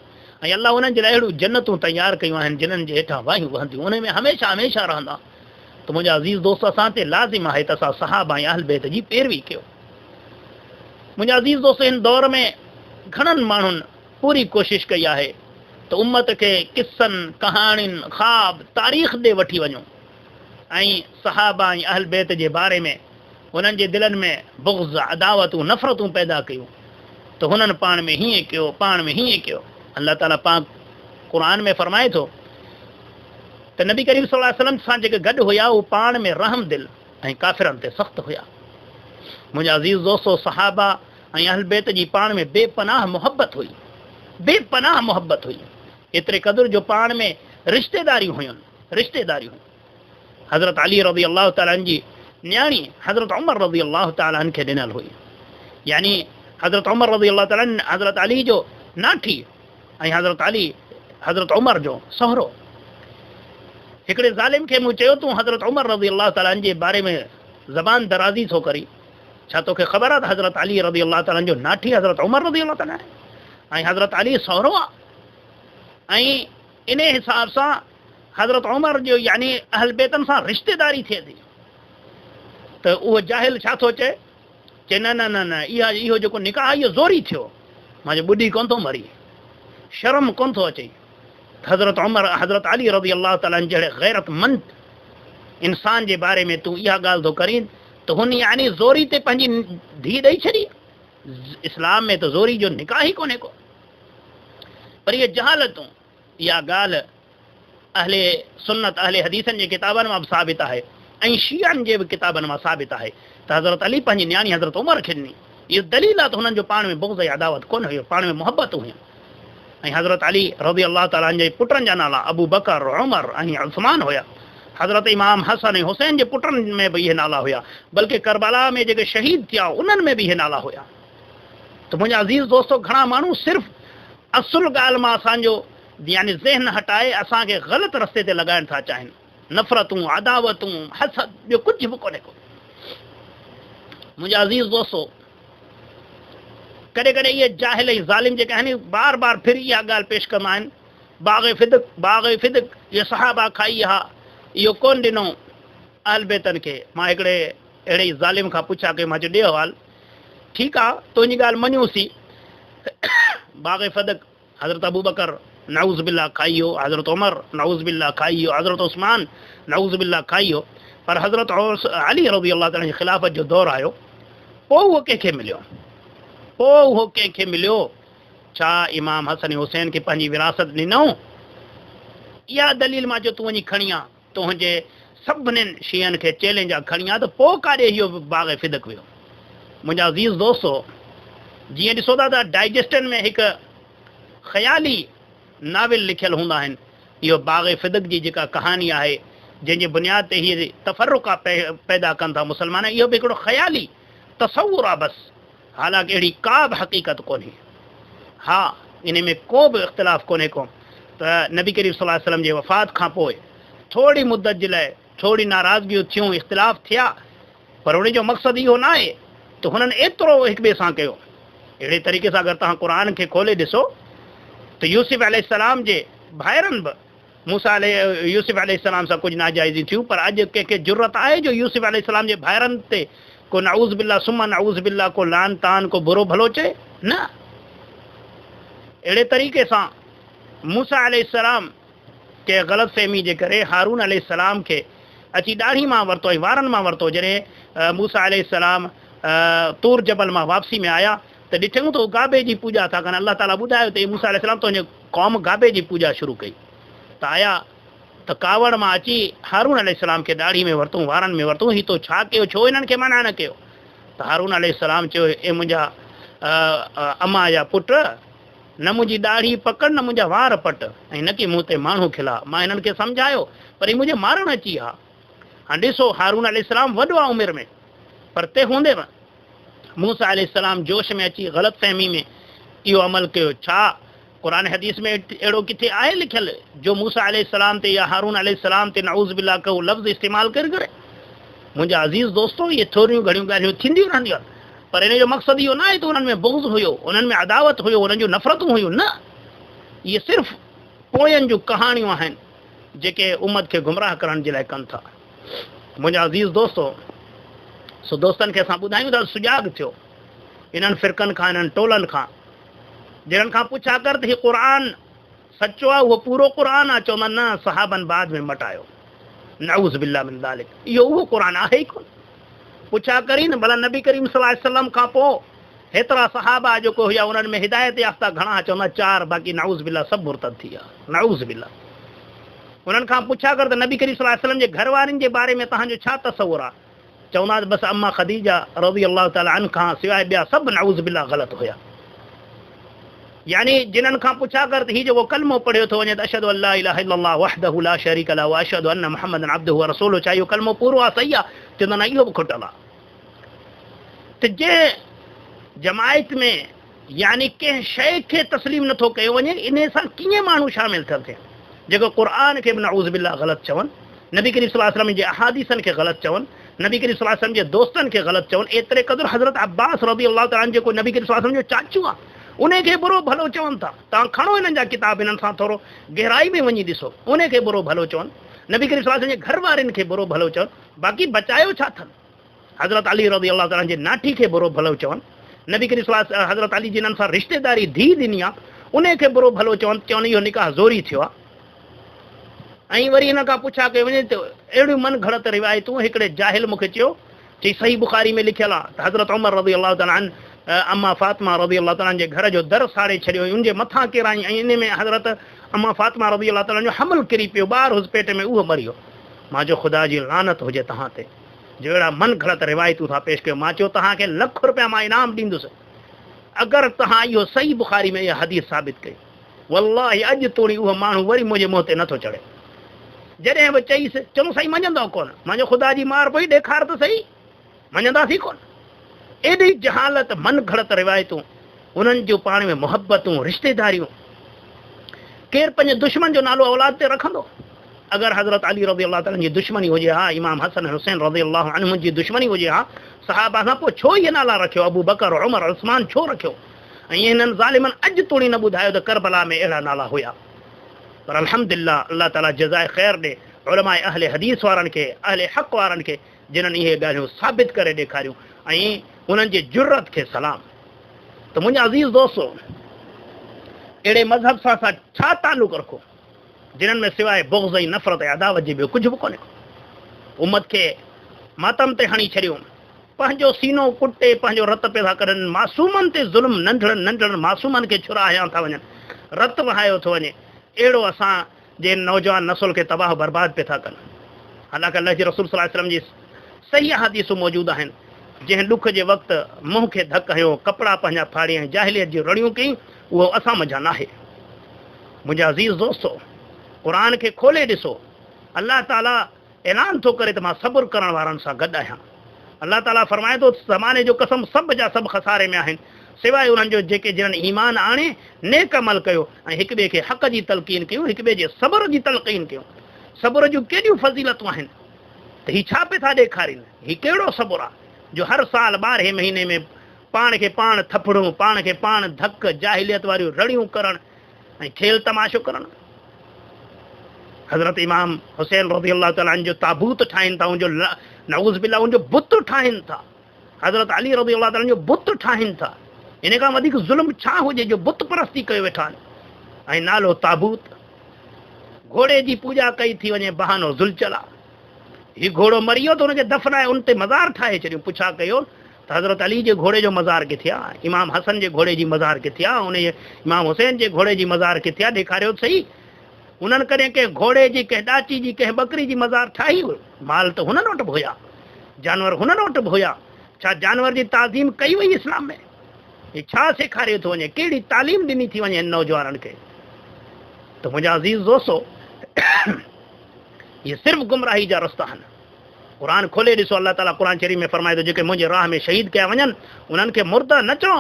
ऐं अल्लाह उन्हनि जे लाइ अहिड़ियूं जन्नतूं तयारु कयूं आहिनि जिन्हनि जे हेठां वायूं वहंदियूं, उन में हमेशह हमेशह रहंदा। त मुंहिंजा अज़ीज़ दोस्त, असां ते लाज़िम आहे त असां सहाबा ऐं अहल बैत जी पैरवी कयो। मुंहिंजा अज़ीज़ दोस्त, हिन दौर में घणनि माण्हुनि पूरी कोशिशि कई आहे त उम्मत खे किस्सनि, कहाणियुनि, ख़्वाब, तारीख़ ॾे वठी वञूं ऐं सहाबा ऐं अहल बैत जे बारे में हुननि जे दिलनि में बुग़्ज़, अदावतूं, नफ़रतूं पैदा कयूं त हुननि पाण में हीअं कयो, पाण में हीअं कयो। अल्लाह ताला पाक क़ुरान में फरमाए थो त नबी करीम सल्लल्लाहु अलैहि वसल्लम सां जेके गॾु हुया उहे पाण में रहम दिल ऐं काफ़िरनि ते सख़्तु हुया। मुंहिंजा अज़ीज़ दोस्तो, सहाबा ऐं अहल बैत जी पाण में बेपनाह मुहबत हुई, बेपनाह मुहबत हुई, एतिरे क़दुरु जो पाण में रिश्तेदारियूं हुयूं। हज़रत अली रज़ी अल्लाह तआला अन्हु जी न्याणी हज़रत उमर रज़ी अल्लाह तआला अन्हु खे ॾिनल हुई, यानी हज़रत उमर रज़ी अल्लाह तआला अन्हु हज़रत अली जो नाठी ऐं हज़रत अली हज़रत उमर जो सहुरो। हिकिड़े ज़ालिम खे मूं चयो, तूं हज़रत उमर रज़ी अल्लाह तआला अन्हु जे बारे में ज़बान दराज़ी थो करी, छा तोखे ख़बर आहे त हज़रत अली रज़ी अल्लाह तआला जो नाठी हज़रत उमर रज़ी अल्लाह तआला ऐं हज़रत अली सहुरो आहे, ऐं इन हिसाब सां हज़रत उमर जो यानी अहल बैतन सां रिश्तेदारी थिए थी। त उहो जाहिल छा थो चए न न न न इहो जेको निकाह इहो ज़ोरी थियो, मुंहिंजो ॿुधी कोन थो मरी, शर्म कोन थो अचे। हज़रत उमर, हज़रत अली रज़ी अल्लाह तआला जहिड़े गैरतमंद इंसान जे बारे में तूं इहा ॻाल्हि थो करीं त हुन यानी ज़ोरी ते पंहिंजी धीउ ॾेई छॾी। इस्लाम में त ज़ोरी जो निकाह ई कोन्हे को, पर इहे जहालतूं, इहा ॻाल्हि अहले सुन्नत अहले हदीसनि जे किताबनि मां बि साबित आहे ऐं शियनि जे बि किताबनि मां साबित आहे त हज़रत अली पंहिंजी न्याणी हज़रत उमर खे ॾिनी। इहो दलील आहे त हुननि जो पाण में बुग़्ज़ ऐं अदावत कोन हुयो, पाण में मुहबत हुयूं। ऐं हज़रत अली रज़ी अल्लाह तआला जे पुटनि जा नाला अबू बकर, उमर ऐं उस्मान हुया। हज़रत इमाम हसन ऐं हुसैन जे पुटनि में बि इहे नाला हुया, बल्कि करबला में जेके शहीद थिया उन्हनि में बि इहे नाला हुया। त मुंहिंजा अज़ीज़ दोस्तो, घणा माण्हू सिर्फ़ु असुल ॻाल्हि मां असांजो यानी ज़हन हटाए असांखे ग़लति रस्ते ते लॻाइण था चाहिनि, नफ़रतूं, अदावतूं, हसद, ॿियो कुझु बि कोन्हे को। मुंहिंजा अज़ीज़ दोस्तो, कॾहिं कॾहिं इहे जाहिल ऐं ज़ालिम जेके आहिनि बार बार फिर इहा ॻाल्हि पेश कंदा आहिनि, बाग़ फिदक इहे सहाबा खाई हा, इहो कोन ॾिनो अहल बैतनि खे। मां हिकिड़े अहिड़े ज़ालिम खां पुछा की मां चयो ॾे हवाल, ठीकु आहे तुंहिंजी ॻाल्हि मञूसीं, बाग़ फिदक हज़रत अबू बकर नऊज़ बिल्ला खाई हो, हज़रत उमर नऊज़ बिल्ला खाई हो, हज़रत उस्मान नऊज़ बिल्ला खाई हो, पर हज़रत अली रज़ी अल्लाह तआला जी ख़िलाफ़त जो दौरु आयो, पोइ उहो कंहिंखे मिलियो, छा इमाम हसन हुसैन खे पंहिंजी विरासत ॾिनऊं? इहा दलील मां चयो तूं वञी खणी आ, तुंहिंजे सभिनीनि शीयनि खे चैलेंज आहे खणी आ, त पोइ काॾे इहो बाग़ फिदक वियो। मुंहिंजा अज़ीज़ दोस्तो, जीअं ॾिसो था त डाइजेस्टन में हिकु ख़याली नाविल लिखियलु हूंदा आहिनि, इहो बाग़ फिदक जी जेका कहानी आहे जंहिंजे बुनियाद ते हीअ तफ़र्रुक़ा पैदा कनि था मुस्लमान, इहो बि हिकिड़ो ख़याली तसवुर आहे बसि, हालांकि अहिड़ी का बि हक़ीक़त कोन्हे। हा, इन में को बि इख़्तिलाफ़ कोन्हे को त नबी करीम सल्लल्लाहु अलैहि वसल्लम जे वफ़ात खां पोइ थोरी मुदत जे लाइ थोड़ी नाराज़गियूं थियूं, इख़्तिलाफ़ थिया, पर उन जो मक़सदु इहो न आहे त हुननि एतिरो हिक ॿिए सां कयो। अहिड़े तरीक़े सां अगरि तव्हां क़ुर खे खोले ॾिसो त यूसुफ अलैहिस्सलाम जे भाइरनि बि यूसुफ अलैहिस्सलाम सां कुझु नाजाइज़ियूं थियूं, पर अॼु कंहिंखे ज़रूरत आहे जो यूसुफ अलैहिस्सलाम जे भाइरनि ते को नऊज़ बिल्ला सुम्हा नऊज़ बिल्ला को लान तान को बुरो भलो चए न। अहिड़े तरीक़े सां मूसा अलैहिस्सलाम के ग़लति फ़हमी जे करे हारून अलैहिस्सलाम खे अची ॾाढ़ी मां वरितो ऐं वारनि मां वरितो। जॾहिं मूसा अलैहिस्सलाम तूर जबल मां वापसी में आया त ॾिठूं त गाबे जी पूॼा था कनि। अल्लाह ताला ॿुधायो त मूसा अलैहिस्सलाम तुंहिंजे क़ौम गाबे जी पूॼा शुरू कई। त आया त कावड़ मां अची हारून अलैहिस्सलाम खे ॾाढ़ी में वरितूं, वारनि में वरितूं, हीउ तो छा कयो, छो हिननि खे मना न कयो? त हारून अलैहिस्सलाम चयो, ए मुंहिंजा अम्मा जा पुट, न मुंहिंजी ॾाढ़ी पकड़ न मुंहिंजा वार पट, ऐं न की मूं ते माण्हू खिला। मां हिननि खे सम्झायो पर ही मुंहिंजे मारणु अची विया। हाणे ॾिसो हारून अलैहिस्सलाम वॾो आहे उमिरि में, पर ते हूंदे बि मूसा अलैहिस्सलाम जोश में अची ग़लति फ़हमी में इहो अमल कयो। छा क़ुर हदीस में अहिड़ो किथे आहे लिखियलु जो मूसा अलैहिस्सलाम ते या हारून अलैहिस्सलाम ते नऊज़ बिल्ला को लफ़्ज़ इस्तेमालु करे? मुंहिंजा अज़ीज़ दोस्तो, इहे थोरियूं घणियूं ॻाल्हियूं थींदियूं रहंदियूं आहिनि, पर इन जो मक़सदु इहो न आहे त उन्हनि में बुग़्ज़ हुयो, उन्हनि में अदावत हुयो, उन्हनि जूं नफ़रतूं हुयूं। न, इहे सिर्फ़ु पोयनि जूं कहाणियूं आहिनि जेके उम्मत खे गुमराह करण जे लाइ कनि था। मुंहिंजा अज़ीज़ दोस्तो, सो दोस्तनि खे असां ॿुधायूं था, सुजाॻ थियो इन्हनि फ़िरक़नि खां, इन्हनि टोलनि खां, जिन्हनि खां पुछा कर त हीउ क़ुर सचो आहे, उहो पूरो क़ुर आहे? चवंदा न, सहाबनि बाद में मटायो, नऊज़ बिल्ला मिन ज़ालिक, इहो उहो क़ुर आहे ई कोन। पुछा करी न, भला नबी करीम सल्लल्लाहु अलैहि वसल्लम खां पोइ हेतिरा सहाबा जेको हुया उन्हनि में हिदायत याफ़्ता घणा? चवंदा 4, बाक़ी नऊज़ बिल्ला सभु मुर्तद थी विया, नऊज़ बिल्ला। उन्हनि खां पुछा कर त नबी करीम सल्लल्लाहु अलैहि वसल्लम जे घर वारनि जे बारे में तव्हांजो छा तसवुरु आहे? चवंदा बसि अम्मा ख़दीजा रज़ियल्लाहु ताला अन्हा खां सवाइ ॿिया सभु नऊज़ बिल्ला ग़लति हुया। यानी जिन्हनि खां पुछा कर त हीउ जेको कलमो पढ़ियो थो वञे त अशहदु अल्ला इलाहा इल्लल्लाह वहदहु ला शरीक लहु व अशहदु अन्न मुहम्मदन अब्दुहु व रसूलुहु, छा इहो कलमो पूरो आहे, सही आहे? चवंदा न, इहो बि खुटल आहे। त जे जमायत में यानी कंहिं शइ खे तस्लीम नथो कयो वञे, इन सां कीअं माण्हू शामिल था थियनि जेको क़ुर खे बि नऊज़ बिल्ला ग़लति चवनि, नबी करीम सल्लल्लाहु अलैहि वसल्लम जे अहादीसनि खे ग़लति चवनि, नबी करीम सल्लल्लाहु अलैहि वसल्लम जे दोस्तनि खे ग़लति चवनि। एतिरे क़दुरु हज़रत अब्बास रज़ियल्लाहु ताला जेको नबी करीम सल्लल्लाहु अलैहि वसल्लम जो चाचू आहे, उन खे बुरो भलो चवनि था। तव्हां खणो हिननि जा किताब, हिननि सां थोरो गहराई में वञी ॾिसो, उन खे बुरो भलो चवनि, नबी करीम सल्लल्लाहु अलैहि वसल्लम जे घर वारनि खे बुरो भलो चवनि, बाक़ी बचायो छा अथनि? हज़रत अली रज़ियल्लाहु ताला जे नाठी खे बुरो भलो चवनि, नबी करीम सल्लल्लाहु अलैहि वसल्लम हज़रत अली जिन्हनि सां रिश्तेदारी धीउ ॾिनी आहे उन खे बुरो भलो चवनि, चवनि इहो निकाह ज़ोरी थियो आहे। ऐं वरी हिन खां पुछा कयो वञे त अहिड़ियूं मन घड़त रिवायतूं, हिकिड़े जाहिल मूंखे चयो, चई सही बुखारी में लिखियलु आहे त हज़रत उमर रज़ियल्लाहु ताला अन अम्मा फ़ातिमा रज़ियल्लाहु ताला जे घर जो दर साड़े छॾियो, उनजे मथां किराई, ऐं इन में हज़रत अम्मा फ़ातिमा रज़ियल्लाहु ताला जो हमल किरी पियो, ॿार हुस पेट में, उहो मरियो। मां जो ख़ुदा जी लानत हुजे तव्हां ते, जो अहिड़ा मन घड़त रिवायतूं था पेश कयो। मां चयो तव्हांखे ₹1,00,000 मां इनाम ॾींदुसि अगरि तव्हां इहो सही बुखारी में इहा हदीस साबित कई। वल्लाही अॼु तोड़ी उहो माण्हू वरी मुंहिंजे मुंहं ते नथो चढ़े। जॾहिं बि चईसि, चलो साईं मञंदव कोन? मां जो ख़ुदा जी मार पई, ॾेखार त सही, मञंदासीं कोन? एॾी जहालत, मन घड़त रिवायतूं, उन्हनि जूं पाण में मुहबतूं, रिश्तेदारियूं। केरु पंहिंजे दुश्मन जो नालो औलाद ते रखंदो? अगरि हज़रत अली रज़ियल्लाहु ताला जी दुश्मनी हुजे हा, इमाम हसन हुसैन रज़ियल्लाहु अन्हुम जी दुश्मनी हुजे हा, सहाबा खां पोइ छो इहे नाला रखियो? अबू बकर, उमर, उस्मान छो रखियो? ऐं हिननि ज़ालिमनि अॼु तोड़ी न ॿुधायो त करबला में अहिड़ा नाला हुया। पर अल्हम्दुलिल्लाह, अल्लाह ताला जज़ाए ख़ैर ॾे उलमाए अहले हदीस वारनि खे, अहले हक़ वारनि खे, जिन्हनि इहे ॻाल्हियूं साबित करे ॾेखारियूं, ऐं उन्हनि जी जुर्रत खे सलाम। त मुंहिंजा अज़ीज़ दोस्तो, अहिड़े मज़हब सां असां छा तालुक़ रखो जिन्हनि में सवाइ बुग़्ज़ ऐं नफ़रत ऐं अदावत जे ॿियो कुझु बि कोन्हे। उम्मत खे मातम ते हणी छॾियो, पंहिंजो सीनो कुटे, पंहिंजो रत पिया था कढनि, मासूमनि ते ज़ुल्म, नंढड़नि नंढड़नि मासूमनि खे छुराया था वञनि, रत वहायो थो वञे। अहिड़ो असां जे नौजवान नसुल खे तबाह बर्बाद पिया था कनि। हालांकि अल्लाह जे रसूल सल्लल्लाहु अलैहि वसल्लम जी सही हदीसूं मौजूदु आहिनि, जंहिं ॾुख जे वक़्तु मुंहं खे धक हयो, कपिड़ा पंहिंजा फाड़ी ऐं जाहिलियत जी रड़ियूं कई, उहो असां मज़ा न आहे। मुंहिंजा अज़ीज़ दोस्तो, क़ुर खे खोले ॾिसो, अल्लाह ताला ऐलान थो करे त मां सब्र करण वारनि सां गॾु आहियां। अल्लाह ताला फरमाए थो, ज़माने जो कसम सभु जा सभु खसारे में आहिनि, सवाइ उन्हनि जो जेके जिन्हनि ईमान आणे, नेक अमल कयो ऐं हिक ॿिए खे हक़ जी तलक़ीन कयूं, हिक ॿिए जे सब्र जी तलक़ीन कयूं। सब्र जूं केॾियूं फज़ीलतूं आहिनि। त ही छा पे था ॾेखारीनि, ही कहिड़ो सबुर आहे जो हर साल 12 महीने में पाण खे पाण थपड़ूं, पाण खे पाण धक, जाहिलियत वारियूं रड़ियूं करणु ऐं खेल तमाशो करणु। हज़रत इमाम हुसैन रज़ी अल्लाह ताला अन्हु जो ताबूत ठाहिनि था, उनजो नऊज़ बिल्लाह उनजो बुत ठाहिनि था। हज़रत अली रज़ी अल्लाह ताला जो बुत ठाहिनि था। इन खां वधीक ज़ुल्म छा हुजे जो बुत परस्ती कयो वेठा आहिनि। ऐं नालो ताबूत, घोड़े जी पूॼा कई थी वञे, बहानो ज़ुलचला। हीउ घोड़ो मरी वियो त हुनखे दफ़नाए उन ते मज़ार ठाहे छॾियूं। पुछा कयो त हज़रत अली जे घोड़े जो मज़ार किथे आहे, इमाम हसन जे घोड़े जी मज़ार किथे आहे, उन इमाम हुसैन जे घोड़े जी मज़ार किथे आहे, ॾेखारियो सही। उन्हनि कॾहिं कंहिं घोड़े जी, कंहिं ॾाची जी, कंहिं ॿकरी जी मज़ार ठाही हुई? माल त हुननि वटि बि हुया, जानवर हुननि वटि बि हुया। छा जानवर जी ताज़ीम कई वई इस्लाम में? हे छा सेखारियो थो वञे, कहिड़ी तालीम ॾिनी थी वञे नौजवाननि खे? त मुंहिंजा अज़ीज़ दोस्तो, इहे सिर्फ़ु गुमराही जा रस्ता आहिनि। क़ुर खोले ॾिसो, अलाह ताला क़ुर शरीफ़ में फरमाए थो, जेके मुंहिंजे राह में शहीद कया वञनि उन्हनि खे मुर्दा न चओ,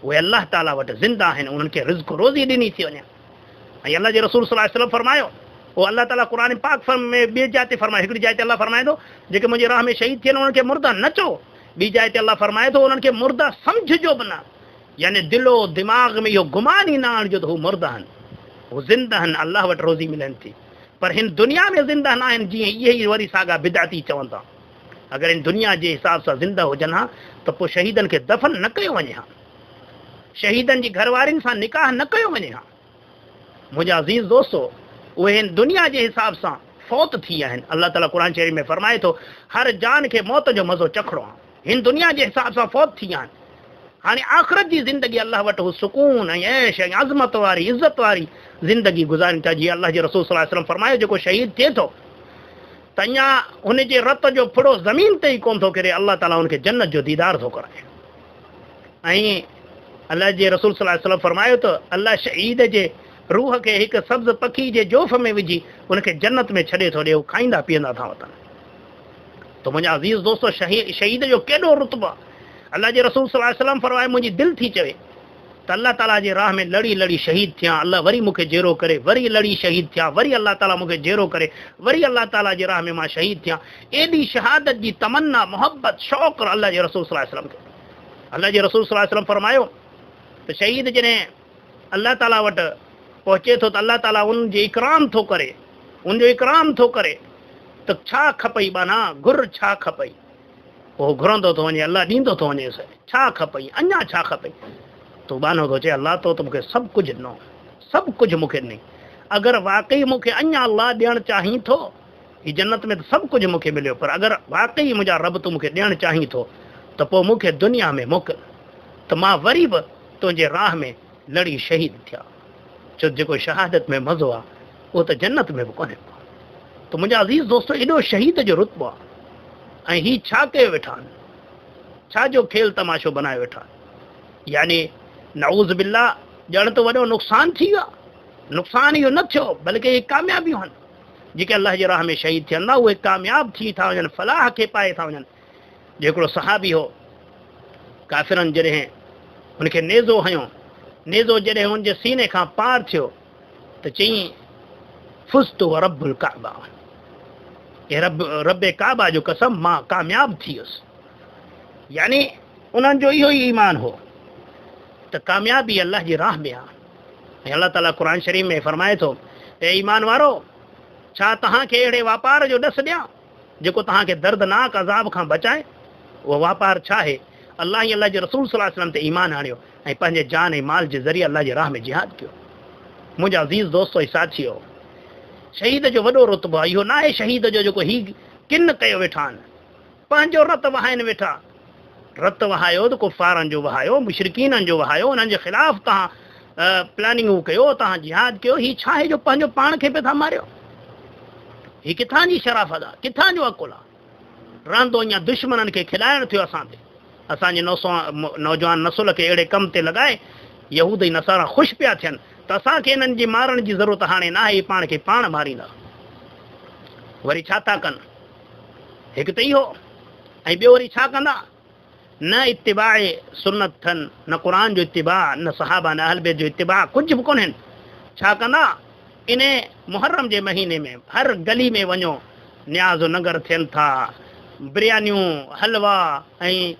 उहे अलाह ताला वटि ज़िंदा आहिनि, उन्हनि खे रिज़्क़ रोज़ी ॾिनी थी वञे। ऐं अलाह जे रसूल सल्लल्लाहु अलैहि वसल्लम फरमायो, उहो अलाह ताला क़ुर पाक में ॿिए जाइ ते फरमाए, हिकिड़ी जाइ ते अलाह फरमाए थो, जेके मुंहिंजे राह में शहीद थियनि उन्हनि खे मुर्दा न चओ। ॿी जाइ ते अलाह फरमाए थो, उन्हनि खे मुर्दा सम्झिजो बि न, यानी दिलो दिमाग़ में इहो गुमान ई न आणिजो त हू मुर्दा आहिनि, हू ज़िंदा आहिनि, अलाह वटि रोज़ी मिलनि थी। पर हिन दुनिया में ज़िंदा न आहिनि, जीअं इहे ई वरी साॻा बिदाती चवनि था। अगरि हिन दुनिया जे हिसाब सां ज़िंदा हुजनि हा त पोइ शहीदनि खे दफ़न न कयो वञे हा, शहीदनि जी घरवारियुनि सां निकाह न कयो वञे हा। मुंहिंजा अज़ीज़ दोस्तो, उहे हिन दुनिया जे हिसाब सां फ़ौत थी विया आहिनि। अलाह ताला क़ुर शरीफ़ में फरमाए थो, हर जान खे मौत जो मज़ो चखणो आहे। हिन दुनिया जे हिसाब सां फ़ौत थी विया आहिनि। हाणे आख़िरत जी ज़िंदगी अलाह वटि हू सुकून ऐं ऐश ऐं अज़मत वारी, इज़त वारी ज़िंदगी गुज़ारनि था। जीअं अलाह जे रसूल सल्लल्लाहु अलैहि वसल्लम फरमायो, जेको शहीद थिए थो त अञा हुनजे रत जो फुड़ो ज़मीन ते ई कोन थो किरे, अलाह ताला हुनखे जन्नत जो दीदार थो कराए। ऐं अलाह जे रसूल सल्लल्लाहु अलैहि वसल्लम फरमायो त अलाह शहीद जे रूह खे हिकु सब्ज़ पखी जे जोफ़ में विझी हुनखे जन्नत में छॾे थो ॾिए, हू खाईंदा पीअंदा था वठनि। त मुंहिंजा अज़ीज़ दोस्तो, शहीद जो केॾो रुतबो आहे। अलाह जे रसूल सल्लल्लाहु अलैहि वसल्लम फरमाए, मुंहिंजी दिलि थी चवे त अलाह ताला जे राह में लड़ी लड़ी शहीद थियां, अलाह वरी मूंखे जेरो करे, वरी लड़ी शहीद थियां, वरी अलाह ताला मूंखे जेरो करे, वरी अलाह ताला जे राह में मां शहीद थियां। एॾी शहादत जी तमन्ना, मोहब्बत, शौक़ु अलाह जे रसूल सल्लल्लाहु अलैहि वसल्लम खे। अलाह जे रसूल सल्लल्लाहु अलैहि वसल्लम फरमायो त शहीद जॾहिं अलाह ताला वटि पहुचे थो त अलाह ताला उनजे इकराम थो करे, उनजो इकराम थो करे त छा खपई बाना, घुर छा खपई? पोइ घुरंदो थो वञे, अलाह ॾींदो थो वञे, छा खपई, अञा छा खपई? तूं बानो थो चए, अलाह तो मूंखे सभु कुझु ॾिनो, सभु कुझु मूंखे ॾिनई। अगरि वाक़ई मूंखे अञा अलाह ॾियणु चाहीं थो, हीअ जन्नत में त सभु कुझु मूंखे मिलियो, पर अगरि वाक़ई मुंहिंजा रब तूं मूंखे ॾियणु चाहीं थो त पोइ मूंखे दुनिया में मोकिल, त मां वरी बि तुंहिंजे राह में लड़ी शहीद थिया। छो जेको शहादत में मज़ो आहे उहो त जन्नत में बि कोन्हे। त मुंहिंजा अज़ीज़ दोस्तो, एॾो शहीद जो रुतबो आहे। ऐं हीउ छा कयो वेठा आहिनि, छा जो खेल तमाशो बनाए वेठा आहिनि। यानी नऊज़ बिल्लाह, ॼण त वॾो नुक़सानु थी वियो आहे। नुक़सानु इहो न थियो, बल्कि इहे कामयाबियूं आहिनि। जेके अलाह जे राह में शहीद थियनि था उहे कामयाबु थी था वञनि, फलाह खे पाए था वञनि। जेहिकिड़ो सहाबी हो, काफ़िरनि जॾहिं हुनखे नेज़ो हयो, नेज़ो जॾहिं हुनजे सीने खां पार थियो त चयईं, फुज़्तु व रब्बुल काबा, हे रब काबा जो कसम, मां कामयाबु थी वियुसि। यानी उन्हनि जो इहो ई ईमान हो त कामयाबी अलाह जी राह में आहे। ऐं अलाह ताला क़ुर शरीफ़ में फरमाए थो, हे ईमान वारो, छा तव्हांखे अहिड़े वापार जो ॾस ॾियां जेको तव्हांखे दर्दनाक अज़ाब खां बचाए? उहो वापार छा आहे? अलाह ई अलाह जे रसूल सल्लल्लाहु अलैहि वसल्लम ते ईमान आणियो ऐं पंहिंजे जान ऐं माल जे ज़रिए अलाह जे राह में जिहाद कयो। मुंहिंजा अज़ीज़ दोस्तो ऐं साथियो, शहीद जो वॾो रुतबो आहे। इहो न आहे शहीद जो जेको ही किन कयो वेठा आहिनि, पंहिंजो रत वहाइनि वेठा। रत वहायो त कुफ़ारनि जो वहायो, मुशरिकीननि जो वहायो, उन्हनि जे ख़िलाफ़ तव्हां प्लानिंगूं कयो, तव्हां जिहाद कयो। हीउ छा आहे जो पंहिंजो पाण खे पिया था मारियो? हीउ किथां जी शराफ़त आहे, किथां जो अकुल आहे? रहंदो अञा दुश्मननि खे खिलाइणु थियो असां ते। असांजे नौजवान नसुल खे अहिड़े कम ते लॻाए यहूद ऐं नसारा ख़ुशि पिया थियनि त असांखे हिननि जी मारण जी ज़रूरत हाणे न आहे, पाण खे पाण मारींदा। वरी छा था कनि? हिकु त इहो, ऐं ॿियो वरी छा कंदा? न इत्तिबाए सुन्नत अथनि, न क़ुर जो इत्तिबा, न सहाबा, न अहल बैत जो इत्तिबा, कुझु बि कोन्हनि। छा कंदा? इन मुहर्रम जे महीने में हर गली में वञो, न्याज़ नगर थियनि था, बिरयानियूं, हलवा ऐं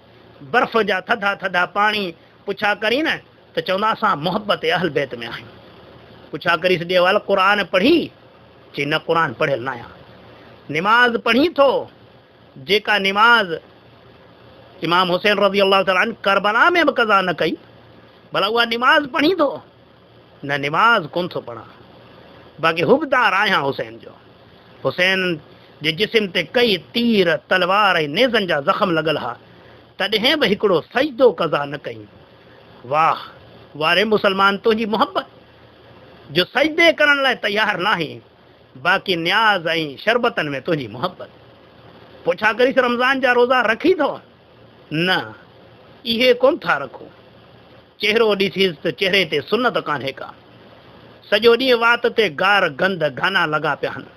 बर्फ़ जा थधा थधा पाणी पुछा करी न त चवंदा असां मोहबत अहल बैत में आहियूं। पुछा करी सॼे वाल क़ुर पढ़ी, चई न क़ुर पढ़ियल न आहियां। निमाज़ पढ़ी थो, जेका निमाज़ इमाम हुसैन रज़ी अल्लाह ताला अन्हु करबला में बि क़ज़ा न कई, भला उहा निमाज़ पढ़ी थो? न, निमाज़ कोन थो पढ़ा, बाक़ी हुबदार आहियां हुसैन जो। हुसैन जे जिस्म ते कई तीर, तलवार ऐं नेज़नि जा ज़ख़्म लॻल हा, तॾहिं बि हिकिड़ो सजदो क़ज़ा न कई। वाह वारे मुसलमान, तुंहिंजी मोहबत जो सजदे करण लाइ तयार न आहे, बाक़ी न्याज़ ऐं शरबतनि में तुंहिंजी मोहबत। पुछा करीस रमज़ान जा रोज़ा रखी थो? न, इहे कोन था रखो। चेहरो ॾिसीस त चेहरे ते सुनत कान्हे का। सॼो ॾींहुं वात ते गार गंद गाना लॻा पिया आहिनि,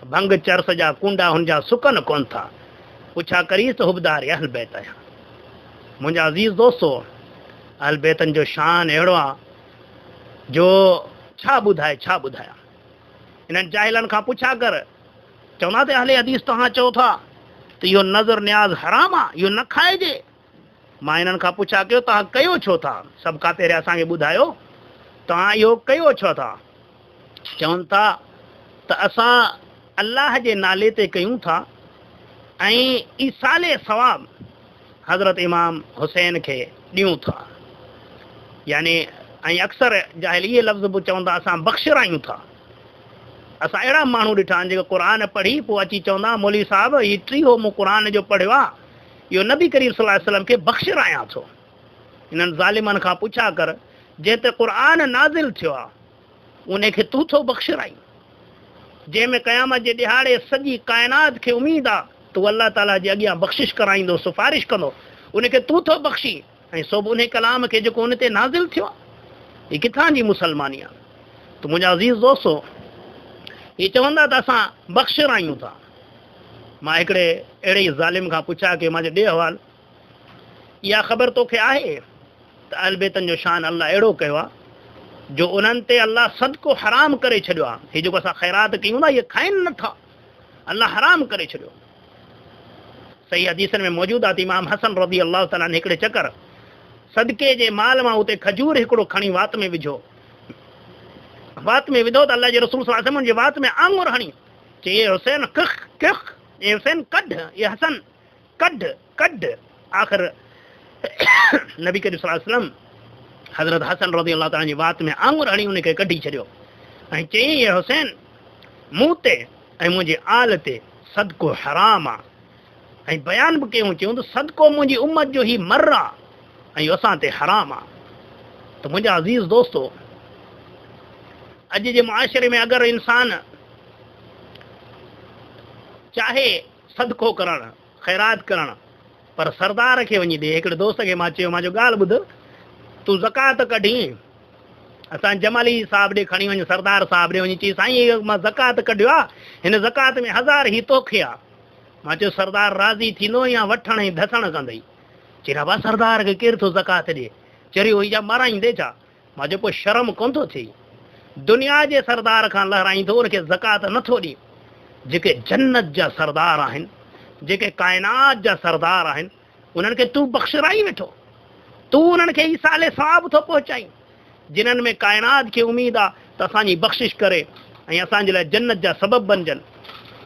भंग चरस जा कुंडा हुन जा सुकनि कोन था। पुछा करीस त हुबदार अहल बैत आहियां। मुंहिंजा अज़ीज़ दोस्तो, अहल बैतनि जो शान अहिड़ो आहे जो छा ॿुधायां। इन्हनि जाहिलनि खां पुछा कर, चवंदा त अहले हदीस तव्हां चओ था त इहो नज़र न्याज़ हराम आहे, इहो न खाइजे। मां इन्हनि खां पुछा कयो तव्हां कयो छो था? सभु खां पहिरियों असांखे ॿुधायो तव्हां इहो कयो छो था? चवनि था त असां अल्लाह जे नाले ते कयूं था ऐं ईसाले सवाब हज़रत इमाम हुसैन खे ॾियूं था। यानी ऐं अक्सर जाहिल इहे लफ़्ज़ बि चवंदा असां बख़्शिरायूं था। असां अहिड़ा माण्हू ॾिठा आहिनि जेके क़ुर पढ़ी पोइ अची चवंदा मौलवी साहिब हीउ टीहो मूं क़ुर जो पढ़ियो आहे, इहो नबी करीम सल्लल्लाहु अलैहि वसल्लम खे बख़्शिरायां थो। इन्हनि ज़ालिमनि खां पुछा कर, जंहिं ते क़ुर नाज़िल थियो आहे उनखे तूं थो बख़्शिराई? जंहिंमें क़यामत जे ॾिहाड़े सॼी काइनात खे उमेदु आहे तूं अलाह ताला जे अॻियां बख़्शिश कराईंदो, सिफ़ारिश कंदो, उनखे तूं थो बख़्शी ऐं सो बि उन कलाम खे जेको उन ते नाज़िल थियो आहे। हीअ किथां जी मुसलमानी आहे? त मुंहिंजा अज़ीज़ दोस्तो, इहे चवंदा त असां बख़्शिरायूं था। मां हिकिड़े अहिड़े ई ज़ालिम खां पुछा कि मां चयो ॾे हवाल, इहा ख़बर तोखे आहे त अहल बैतनि जो शान अलाह अहिड़ो कयो आहे जो उन्हनि ते अलाह सदको हराम करे छॾियो आहे। हीअ जेको असां ख़ैरात कयूं था इहे खाइनि नथा, अलाह हराम करे छॾियो। सही हदीसनि में मौजूदु आहे त इमाम हसन रज़ी अल्लाह ताला हिकिड़े चकर सदके जे माल मां उते खजूर हिकिड़ो खणी वात में विधो त अलाह जे रसूल सल्लल्लाहु अलैहि वसल्लम जे वात में आङुर हणी, चई ये हुसैन किख किख, ये हुसैन कढ, ये हसन कढ कढ। आख़िर नबी करीम सल्लल्लाहु अलैहि वसल्लम हज़रत हसन रज़ी अल्लाह ताला जी वात में आङुर हणी उनखे कढी छॾियो ऐं चई ये हुसैन मूं ते ऐं मुंहिंजे आल ते सदको हराम आहे। ऐं बयान बि कयूं, चयूं त सदको मुंहिंजी उम्मत जो ई मर आहे ऐं असां ते हराम आहे। त मुंहिंजा अज़ीज़ दोस्तो, अॼु जे मुआशरे में अगरि इंसान चाहे सदको करणु, ख़ैरात करणु, पर सरदार खे वञी ॾे। हिकिड़े दोस्त खे मां चयो, मां चयो ॻाल्हि ॿुध, तूं ज़कात कढी, असां जमाली साहिब ॾे खणी वञु, सरदार साहिब ॾे वञी चई साईं मां ज़कात कढियो आहे, हिन ज़कात में 1000 ई तोखे आहे। मां चयो सरदार राज़ी थींदो या वठण ऐं धसण कंदई? चई ना बा सरदार खे केरु थो ज़कात ॾे, चरियो ई जा माराईंदे छा? मां चयो पोइ शर्म कोन थो थिए? दुनिया जे सरदार खां लहराईंदो उनखे ज़कात नथो ॾे? जेके जन्नत जा सरदार आहिनि, जेके काइनात जा सरदार आहिनि, उन्हनि खे तूं बख़्शिराई वेठो, तूं उन्हनि खे ईसाले सवाब थो पहुचाई। जिन्हनि में काइनात खे उमेदु आहे त असांजी बख़्शिश करे ऐं असांजे लाइ जन्नत जा सबब बणजनि,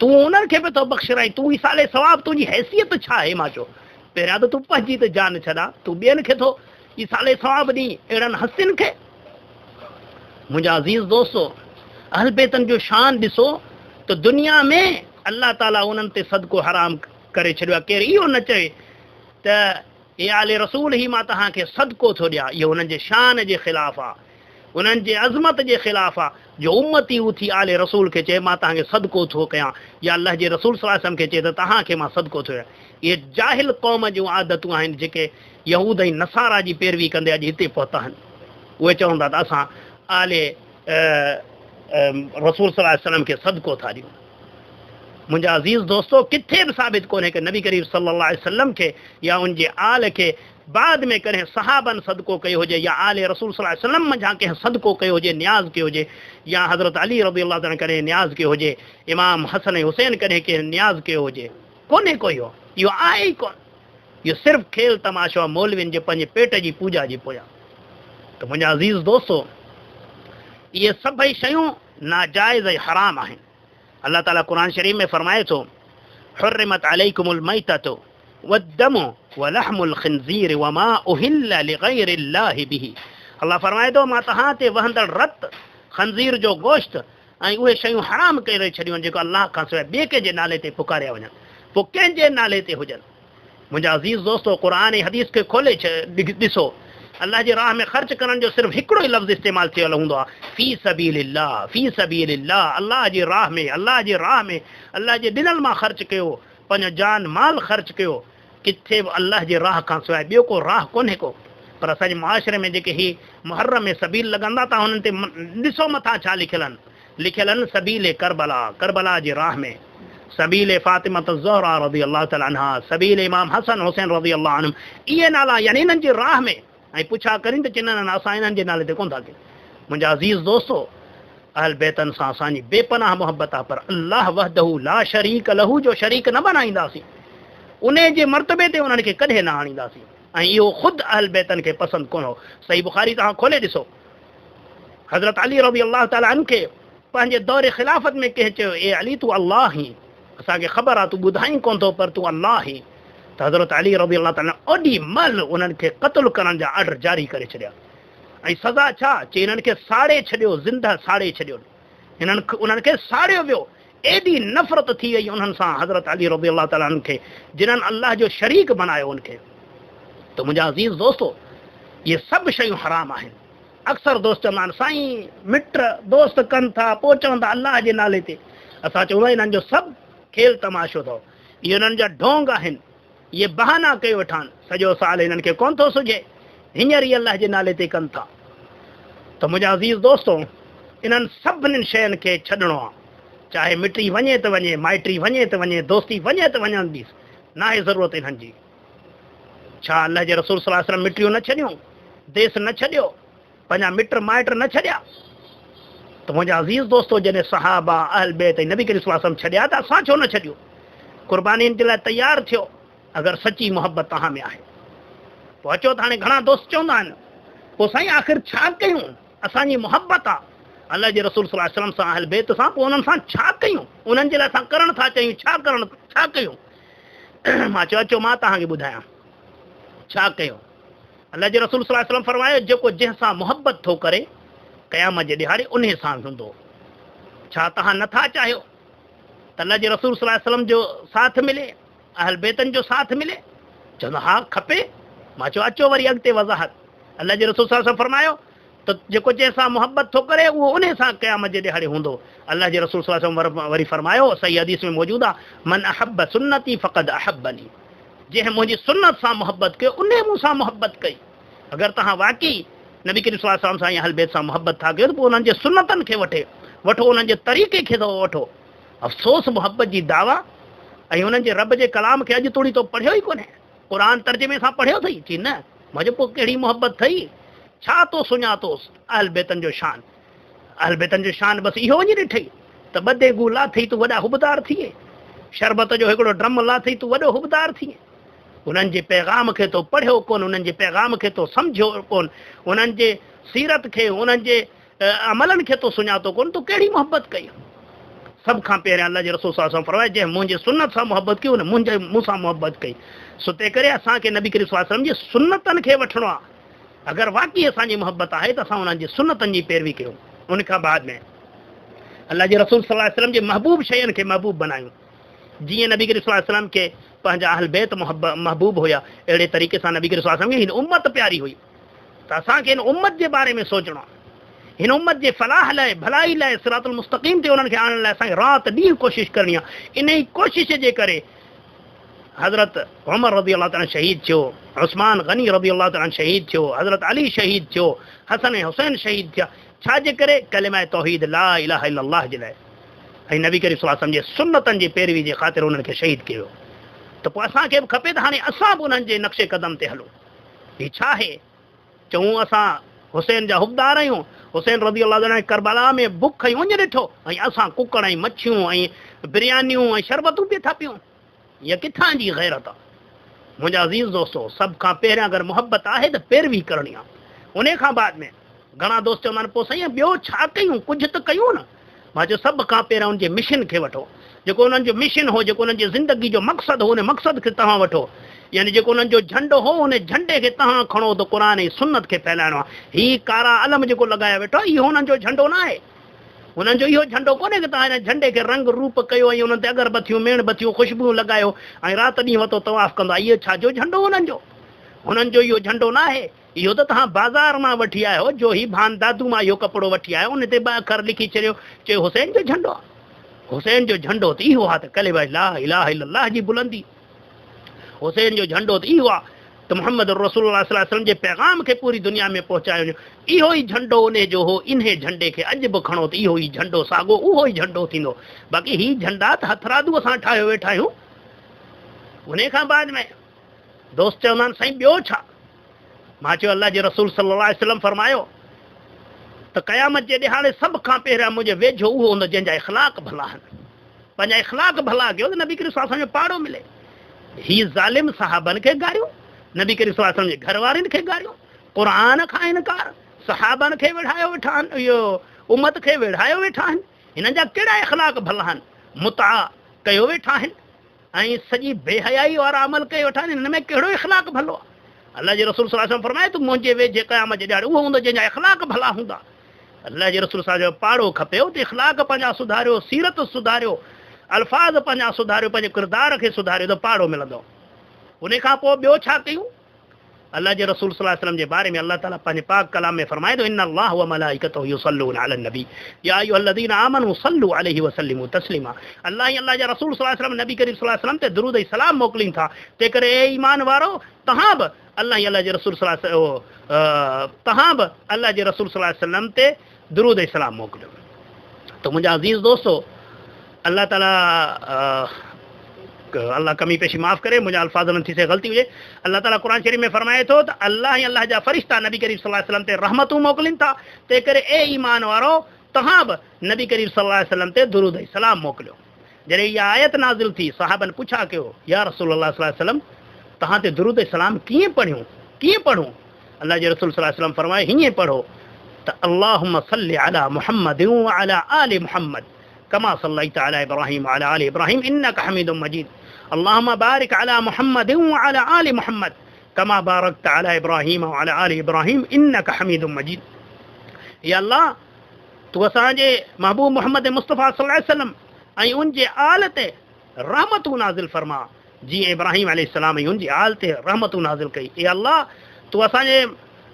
तूं उन्हनि खे बि थो बख़्शिराई। तूं ईसाले सवाब, तुंहिंजी हैसियत छा आहे? मां चयो पहिरियां त तूं पंहिंजी त जान छॾा, तूं ॿियनि खे थो ईसाले सवाब ॾी, अहिड़नि हस्तियुनि खे। मुंहिंजा अज़ीज़ दोस्तो, अहल बैतनि जो शान ॾिसो त दुनिया में अलाह ताला उन्हनि ते सदको हराम करे छॾियो आहे। केरु इहो न चए त हे आले रसूल ई मां तव्हांखे सदको थो ॾियां, इहो उन्हनि जे शान जे ख़िलाफ़ आहे, उन्हनि जे अज़मत जे ख़िलाफ़ आहे। जो उम्मती उथी आले रसूल खे चए मां तव्हांखे सदको थो कयां, या अलाह जे रसूल सल्लल्लाहु अलैहि वसल्लम खे चए त तव्हांखे मां सदको थो कयां, इहे जाहिल क़ौम जूं आदतूं आहिनि जेके यहूद ऐं नसारा जी पैरवी कंदे अॼु हिते पहुता आहिनि। उहे चवंदा त असां आले रसूल सल्लल्लाहु अलैहि वसल्लम खे सदको था ॾियूं। मुंहिंजा अज़ीज़ दोस्तो, किथे बि साबित कोन्हे कि नबी करीम सल्लल्लाहु अलैहि वसल्लम खे या उनजे आल खे बाद में कॾहिं सहाबन सदको कयो हुजे या आले रसूल सल्लल्लाहु अलैहि वसल्लम मंझां कंहिं सदको कयो हुजे, न्याज़ कयो हुजे, या हज़रत अली रज़ियल्लाहु ताला कॾहिं न्याज़ कयो हुजे, इमाम हसन ऐं हुसैन कॾहिं कंहिं न्याज़ कयो हुजे, कोन्हे को इहो आहे ई कोन। इहो सिर्फ़ु खेल तमाशो आहे मौलवियुनि जे पंहिंजे पेट जी पूॼा जी पोयां। त मुंहिंजा अज़ीज़ दोस्तो, इहे सभई शयूं नाजाइज़ ऐं हराम आहिनि। अल्लाह ताला क़ुरान शरीफ़ में फरमाए थो, हुर्रिमत अलैकुमुल मैततु वद्दमु वलहमुल खिंज़ीर वमा उहिल्ल लिग़ैरिल्लाहि बिही। अल्लाह फरमाए थो, मां तव्हां ते वहंदड़ रत, खंज़ीर जो गोश्त ऐं उहे शयूं हराम करे छॾियूं जेको अल्लाह खां सवाइ ॿिए कंहिंजे नाले ते पुकारिया वञनि, पोइ कंहिंजे नाले ते हुजनि। मुंहिंजा अज़ीज़ दोस्तो, क़ुरान ऐं हदीस खे खोले ॾिसो, अल्लाह जी राह में ख़र्च करण जो सिर्फ़ु हिकिड़ो ई लफ़्ज़ इस्तेमालु थियल हूंदो आहे, फ़ी सबीलिल्लाह, फ़ी सबीलिल्लाह। अल्लाह जी राह में, अल्लाह जी राह में, अल्लाह जे ॾिनल मां ख़र्च कयो, पंहिंजो जान माल ख़र्च कयो। किथे बि अल्लाह जी राह खां सवाइ ॿियो को राह कोन्हे को। पर असांजे मुआशिरे में जेके ही मुहर्रम में सबील लॻंदा था, हुननि ते ॾिसो मथां छा लिखियल आहिनि, सबील करबला, करबला जी राह में, सबील फातिमत ज़हरा रज़ियल्लाहु तआला अन्हा, सबील इमाम हसन हुसैन रज़ियल्लाहु अन्हुम। इहे नाला यानी इन्हनि जी राह में, ऐं पुछा करीं त चिन्हनि असां इन्हनि जे नाले ते कोन था कयूं। मुंहिंजा अज़ीज़ दोस्तो, अहल बैतनि सां असांजी बेपनाह मोहबत आहे, पर अल्लाह वहदहू ला शरीक लहू जो शरीक न बनाईंदासीं, उन जे मर्तबे ते उन्हनि खे कॾहिं न आणींदासीं। ऐं इहो ख़ुदि अहल बैतनि खे पसंदि कोन हो। सही बुखारी तव्हां खोले ॾिसो, हज़रत अली रज़ियल्लाहु तआला अन्हु खे पंहिंजे दौर ख़िलाफ़त में कंहिं चयो, ए अली तूं अल्लाह ही, असांखे ख़बर आहे तूं ॿुधाई कोन थो, पर तूं अल्लाह ही। त हज़रत अली रज़ियल्लाहु तआला ओॾी महिल उन्हनि खे क़त्ल करण जा ऑर्डर जारी करे छॾिया। ऐं सज़ा छा, चई हिननि खे साड़े छॾियो, ज़िंदा साड़े छॾियो, उन्हनि खे साड़ियो वियो। एॾी नफ़रत थी वई उन्हनि सां हज़रत अली रज़ियल्लाहु तआला अन्हु खे, जिन्हनि अल्लाह जो शरीक बनायो उनखे। त मुंहिंजा अज़ीज़ दोस्तो, इहे सभु शयूं हराम आहिनि। अक्सर दोस्त चवंदा आहिनि, साईं मिट दोस्त कनि था, पोइ चवंदा अल्लाह जे नाले ते। असां चवंदा हिननि जो सभु खेल तमाशो अथव, इहे हिननि जा ढोंग आहिनि, इहे बहाना कयो वेठा आहिनि। सॼो साल हिननि खे कोन थो सुझे, हींअर ई अल्लाह जे नाले ते कनि था। त मुंहिंजा अज़ीज़ दोस्तो, इन्हनि सभिनीनि शयुनि खे छॾिणो आहे, चाहे मिटी वञे त वञे, माइटी वञे त वञे, दोस्ती वञे त वञण ॾीस, न आहे ज़रूरत इन्हनि जी। छा अल्लाह जे रसूल सल्लल्लाहु अलैहि वसल्लम मिटियूं न छॾियूं, देश न छॾियो, पंहिंजा मिट माइट न छॾिया? त मुंहिंजा अज़ीज़ दोस्तो, जॾहिं सहाबा अहल बैत ऐं नबी करीम सल्लल्लाहु अलैहि वसल्लम छॾिया त असां छो न छॾियो? क़ुर्बानीनि जे लाइ तयारु थियो, अगरि सची मोहबत तव्हां में आहे। पोइ अचो त हाणे घणा दोस्त चवंदा आहिनि, पोइ साईं आख़िर छा कयूं, असांजी मोहबत आहे अल्लाह जे रसूल सल्लल्लाहु अलैहि वसल्लम सां, अहल बैत सां, पोइ उन्हनि सां छा कयूं, उन्हनि जे लाइ असां करणु था चाहियूं, छा कयूं? मां चयो अचो मां तव्हांखे ॿुधायां छा कयूं। अल्लाह जे रसूल सल्लल्लाहु अलैहि वसल्लम फरमायो, जेको जंहिंसां मोहबत थो करे क़यामत जे ॾिहाड़े उन सां हूंदो। छा तव्हां नथा चाहियो त अल्लाह जे रसूल सल्लल्लाहु अलैहि वसल्लम जो साथ मिले, अहल बैतनि जो साथ मिले? चवंदा हा खपे। मां चयो अचो वरी अॻिते वज़ाहत। अल्लाह जे रसूल सल्लल्लाहु अलैहि वसल्लम फरमायो त जेको जंहिंसां मोहबत थो करे उहो उन सां क़यामत जे ॾिहाड़े हूंदो। अल्लाह जे रसूल सल्लल्लाहु अलैहि वसल्लम वरी फरमायो, सही हदीस में मौजूदु आहे, मन अहब सुन्नती फ़क़द अहबनी, जंहिं मुंहिंजी सुन्नत सां मोहबत कयो उन मूंसां मोहबत कई। अगरि तव्हां वाक़ई नबी करीम सल्लल्लाहु अलैहि वसल्लम सां अहल बैत सां मोहबत था कयो त पोइ उन्हनि जे सुन्नतनि खे वठो, उन्हनि जे तरीक़े खे वठो। अफ़सोस मोहबत जी दावा ऐं उन्हनि जे रब जे कलाम खे अॼु तोड़ी तो पढ़ियो ई कोन्हे। क़ुरान तर्जुमे सां पढ़ियो अथई? चई न। मां चयो पोइ कहिड़ी मोहबत अथई, छा तो सुञातोसि अहल बैतनि जो शान? अहल बैतनि जो शान बसि इहो वञी ॾिठई त ॿ देगू लाथई तूं वॾा हुबदार थिए, शरबत जो हिकिड़ो ड्रम लाथई तूं वॾो हुबदार थिए। उन्हनि जे पैगाम खे तो पढ़ियो कोन, उन्हनि जे पैगाम खे तो सम्झो कोन, उन्हनि जे सीरत खे, उन्हनि जे अमलनि खे तो सुञातो कोन, तूं कहिड़ी मोहबत कई? सभ खां पहिरियां अल्लाह जे रसूल सल्लल्लाहु अलैहि वसल्लम फरमाए, जंहिं मुंहिंजे सुन्नत सां मोहबत कई उन मूंसां मोहबत कई। सो तंहिं करे असांखे नबी करीम सल्लल्लाहु अलैहि वसल्लम जी सुन्नतनि खे वठिणो आहे। अगरि वाक़ई असांजी मोहबत आहे त असां उन्हनि जी सुन्नतनि जी पैरवी कयूं। उन खां बाद में अल्लाह जे रसूल सल्लल्लाहु अलैहि वसल्लम जे महबूब शयुनि खे महबूब बनायूं। जीअं नबी करीम सल्लल्लाहु अलैहि वसल्लम खे पंहिंजा अहल बैत महबूब हुया, अहिड़े तरीक़े सां नबी करीम सल्लल्लाहु अलैहि वसल्लम खे हिन उम्मत प्यारी हुई। त असांखे हिन उम्मत जे बारे में सोचणो आहे, हिन उम्मत जे फलाह लाइ, भलाई लाइ, सिरातुल मुस्तक़ीम ते उन्हनि खे आणण लाइ असांखे राति ॾींहुं कोशिशि करणी आहे। इन ई कोशिश जे करे हज़रत उमर रज़ी अल्लाह ताला शहीद थियो, उस्मान गनी रज़ी अल्लाह ताला शहीद थियो, हज़रत अली शहीद थियो, हसन ऐं हुसैन शहीद थिया। छाजे करे? कलिमा तौहीद ला इलाहा इल्लल्लाह जे लाइ ऐं नबी करीम सल्लल्लाहु अलैहि वसल्लम जे सुन्नतनि जी पैरवी जे ख़ातिर उन्हनि खे शहीद कयो। त पोइ असांखे बि खपे त हाणे असां बि उन्हनि जे नक्शे क़दम ते हलूं। ही छा आहे? चऊं असां हुसैन जा हुबदार आहियूं, हुसैन रज़ी अलाह ताला करबला में बुख ऐं उञ ॾिठो, ऐं असां कुकड़ ऐं मच्छियूं ऐं बिरयानियूं ऐं शरबतूं पिए था पियूं। इहा किथां जी गैरत आहे? मुंहिंजा अज़ीज़ दोस्तो, सभ खां पहिरियां अगरि मुहबत आहे त पैरवी करणी आहे। उन खां बाद में घणा दोस्त चवंदा आहिनि पोइ साईं ॿियो छा कयूं, कुझु त कयूं न। मां चयो सभ खां पहिरियां उनजे मिशन खे वठो, जेको उन्हनि जो मिशन हो, जेको उन्हनि जी ज़िंदगी जो मक़सदु हो, उन मक़सद खे तव्हां वठो। यानी जेको उन्हनि जो झंडो हो, उन झंडे खे तव्हां खणो त क़ुर ऐं सुन्नत खे फैलाइणो आहे। हीउ कारा अलम जेको लॻाए वेठो आहे, इहो उन्हनि जो झंडो न आहे। हुननि जो इहो झंडो कोन्हे की तव्हां हिन झंडे खे रंग रूप कयो ऐं हुननि ते अगरबत्तियूं मेणबत्तियूं ख़ुशबू लॻायो ऐं राति ॾींहुं वरितो तवाफ़ कंदो आहे। इहो छाजो झंडो हुननि जो? हुननि जो इहो झंडो न आहे। इहो त तव्हां बाज़ार मां वठी आयो, जो ही भान दादू मां इहो कपिड़ो वठी आयो, उन ते ॿ अखर लिखी छॾियो, चयो हुसैन जो झंडो आहे। हुसैन जो झंडो त इहो आहे त कलिमा ला इलाहा इल्लल्लाह जी बुलंदी। हुसैन जो झंडो त इहो आहे त मोहम्मद रसूलुल्लाह सल्लल्लाहु अलैहि वसल्लम जे पैगाम खे पूरी दुनिया में पहुचायो वञो। इहो ई झंडो उन जो हो। इन झंडे खे अॼु बि खणो त इहो ई झंडो साॻियो उहो ई झंडो थींदो। बाक़ी ही झंडा त हथरादू असां ठाहियो वेठा आहियूं। उन खां बाद में दोस्त चवंदा आहिनि साईं ॿियो छा? मां चयो अल्लाह जे रसूल सल्लल्लाहु अलैहि वसल्लम फरमायो त क़यामत जे ॾिहाड़े सभ खां पहिरियां मुंहिंजे वेझो उहो हूंदो जंहिंजा इख़लाक़ भला आहिनि। पंहिंजा इख़लाक़ भला कयो त नबी करीम सल्लल्लाहु अलैहि वसल्लम जो पाड़ो मिले। ही ज़ालिम सहाबनि खे गारियो, नबी करीम सल्लल्लाहु अलैहि वसल्लम जे घर वारनि खे गारियो, क़ुर खां इनकार, सहाबनि खे विढ़ायो वेठा आहिनि, इहो उमत खे विढ़ायो वेठा आहिनि। हिननि जा कहिड़ा इख़लाक़ भला आहिनि? मुता कयो वेठा आहिनि ऐं सॼी बेहयाई वारा अमल कयो वेठा आहिनि। हिन में कहिड़ो इख़लाक़ भलो आहे? अल्लाह जे रसूल सल्लल्लाहु अलैहि वसल्लम फरमाए तूं मुंहिंजे वेझे क़यामत जे ॾिहाड़े उहो हूंदो जंहिंजा इख़लाक़ भला हूंदा। अल्लाह जे रसूल सल्लल्लाहु अलैहि वसल्लम जो पाड़ो खपेव त इख़लाक़ पंहिंजा सुधारियो, सीरत सुधारियो, अल्फाज़ पंहिंजा सुधारियो, पंहिंजे किरदार खे सुधारियो त पाड़ो मिलंदो। उन खां पोइ ॿियो छा कयूं? अल्लाह जे रसूल सल्लल्लाहु अलैहि वसल्लम जे बारे में अल्लाह ताला पंहिंजे पाक कलाम में फरमाए थो इन्ना अल्लाह व मलाइकतहु युसल्लूना अलन नबी या अय्युहल्लज़ीना आमनू सल्लू अलैहि व सल्लिमू तस्लीमा। अल्लाह ऐं अल्लाह जा रसूल सल्लल्लाहु अलैहि वसल्लम नबी करीम सल्लल्लाहु अलैहि वसल्लम ते दुरूद ऐं सलाम मोकिलीनि था। तंहिं करे ए ईमान वारो तव्हां बि अल्लाह ऐं अल्लाह जे रसूल अल्लाह जे रसूल सल्लल्लाहु अलैहि वसल्लम ते दुरूद ऐं सलाम मोकिलियो। त मुंहिंजा अज़ीज़ दोस्तो, अल्लाह ताला अल्लाह कमी पेशी माफ़ करे, मुंहिंजा अल्फाज़ न थी से ग़लती हुजे। अल्लाह ताला क़ुर शरीफ़ में फरमाए थो त अल्लाह ऐं अल्लाह जा फ़रिश्ता नबी करीम सल्लल्लाहु अलैहि वसल्लम ते रहमतूं मोकिलीनि था। तंहिं करे ए ईमान वारो तव्हां बि नबी करीम सल्लल्लाहु अलैहि वसल्लम ते दुरूद ऐं सलाम मोकिलियो। जॾहिं इहा आयत नाज़िल थी, सहाबनि पुछा कयो या रसूलल्लाह सल्लल्लाहु अलैहि वसल्लम तव्हां ते दुरूद ऐं सलाम कीअं पढ़ूं, कीअं पढ़ूं? अल्लाह जे रसूल सल्लल्लाहु अलैहि वसल्लम फरमाए हीअं पढ़ो त अल्लाहुम्मा सल्लि अला मुहम्मद व अला आलि मुहम्मद कमा सल्लैता अला इब्राहीम व अला आलि इब्राहीम इन्नका हमीदुम मजीद। अल्लाहुम्मा बारिक अला मुहम्मद व अला आलि मुहम्मद कमा बारकता अला इब्राहीम व अला आलि इब्राहीम इन्नका हमीदुम मजीद। या अल्लाह तू असांजे महबूब मोहम्मद मुस्तफ़ा सल्लल्लाहु अलैहि वसल्लम ऐं उनजे आल ते रहमतूं नाज़िल फरमा, जीअं इब्राहीम अलैहिस्सलाम ऐं उनजी आल ते रहमतूं नाज़िल कई। ए अल्लाह तू असांजे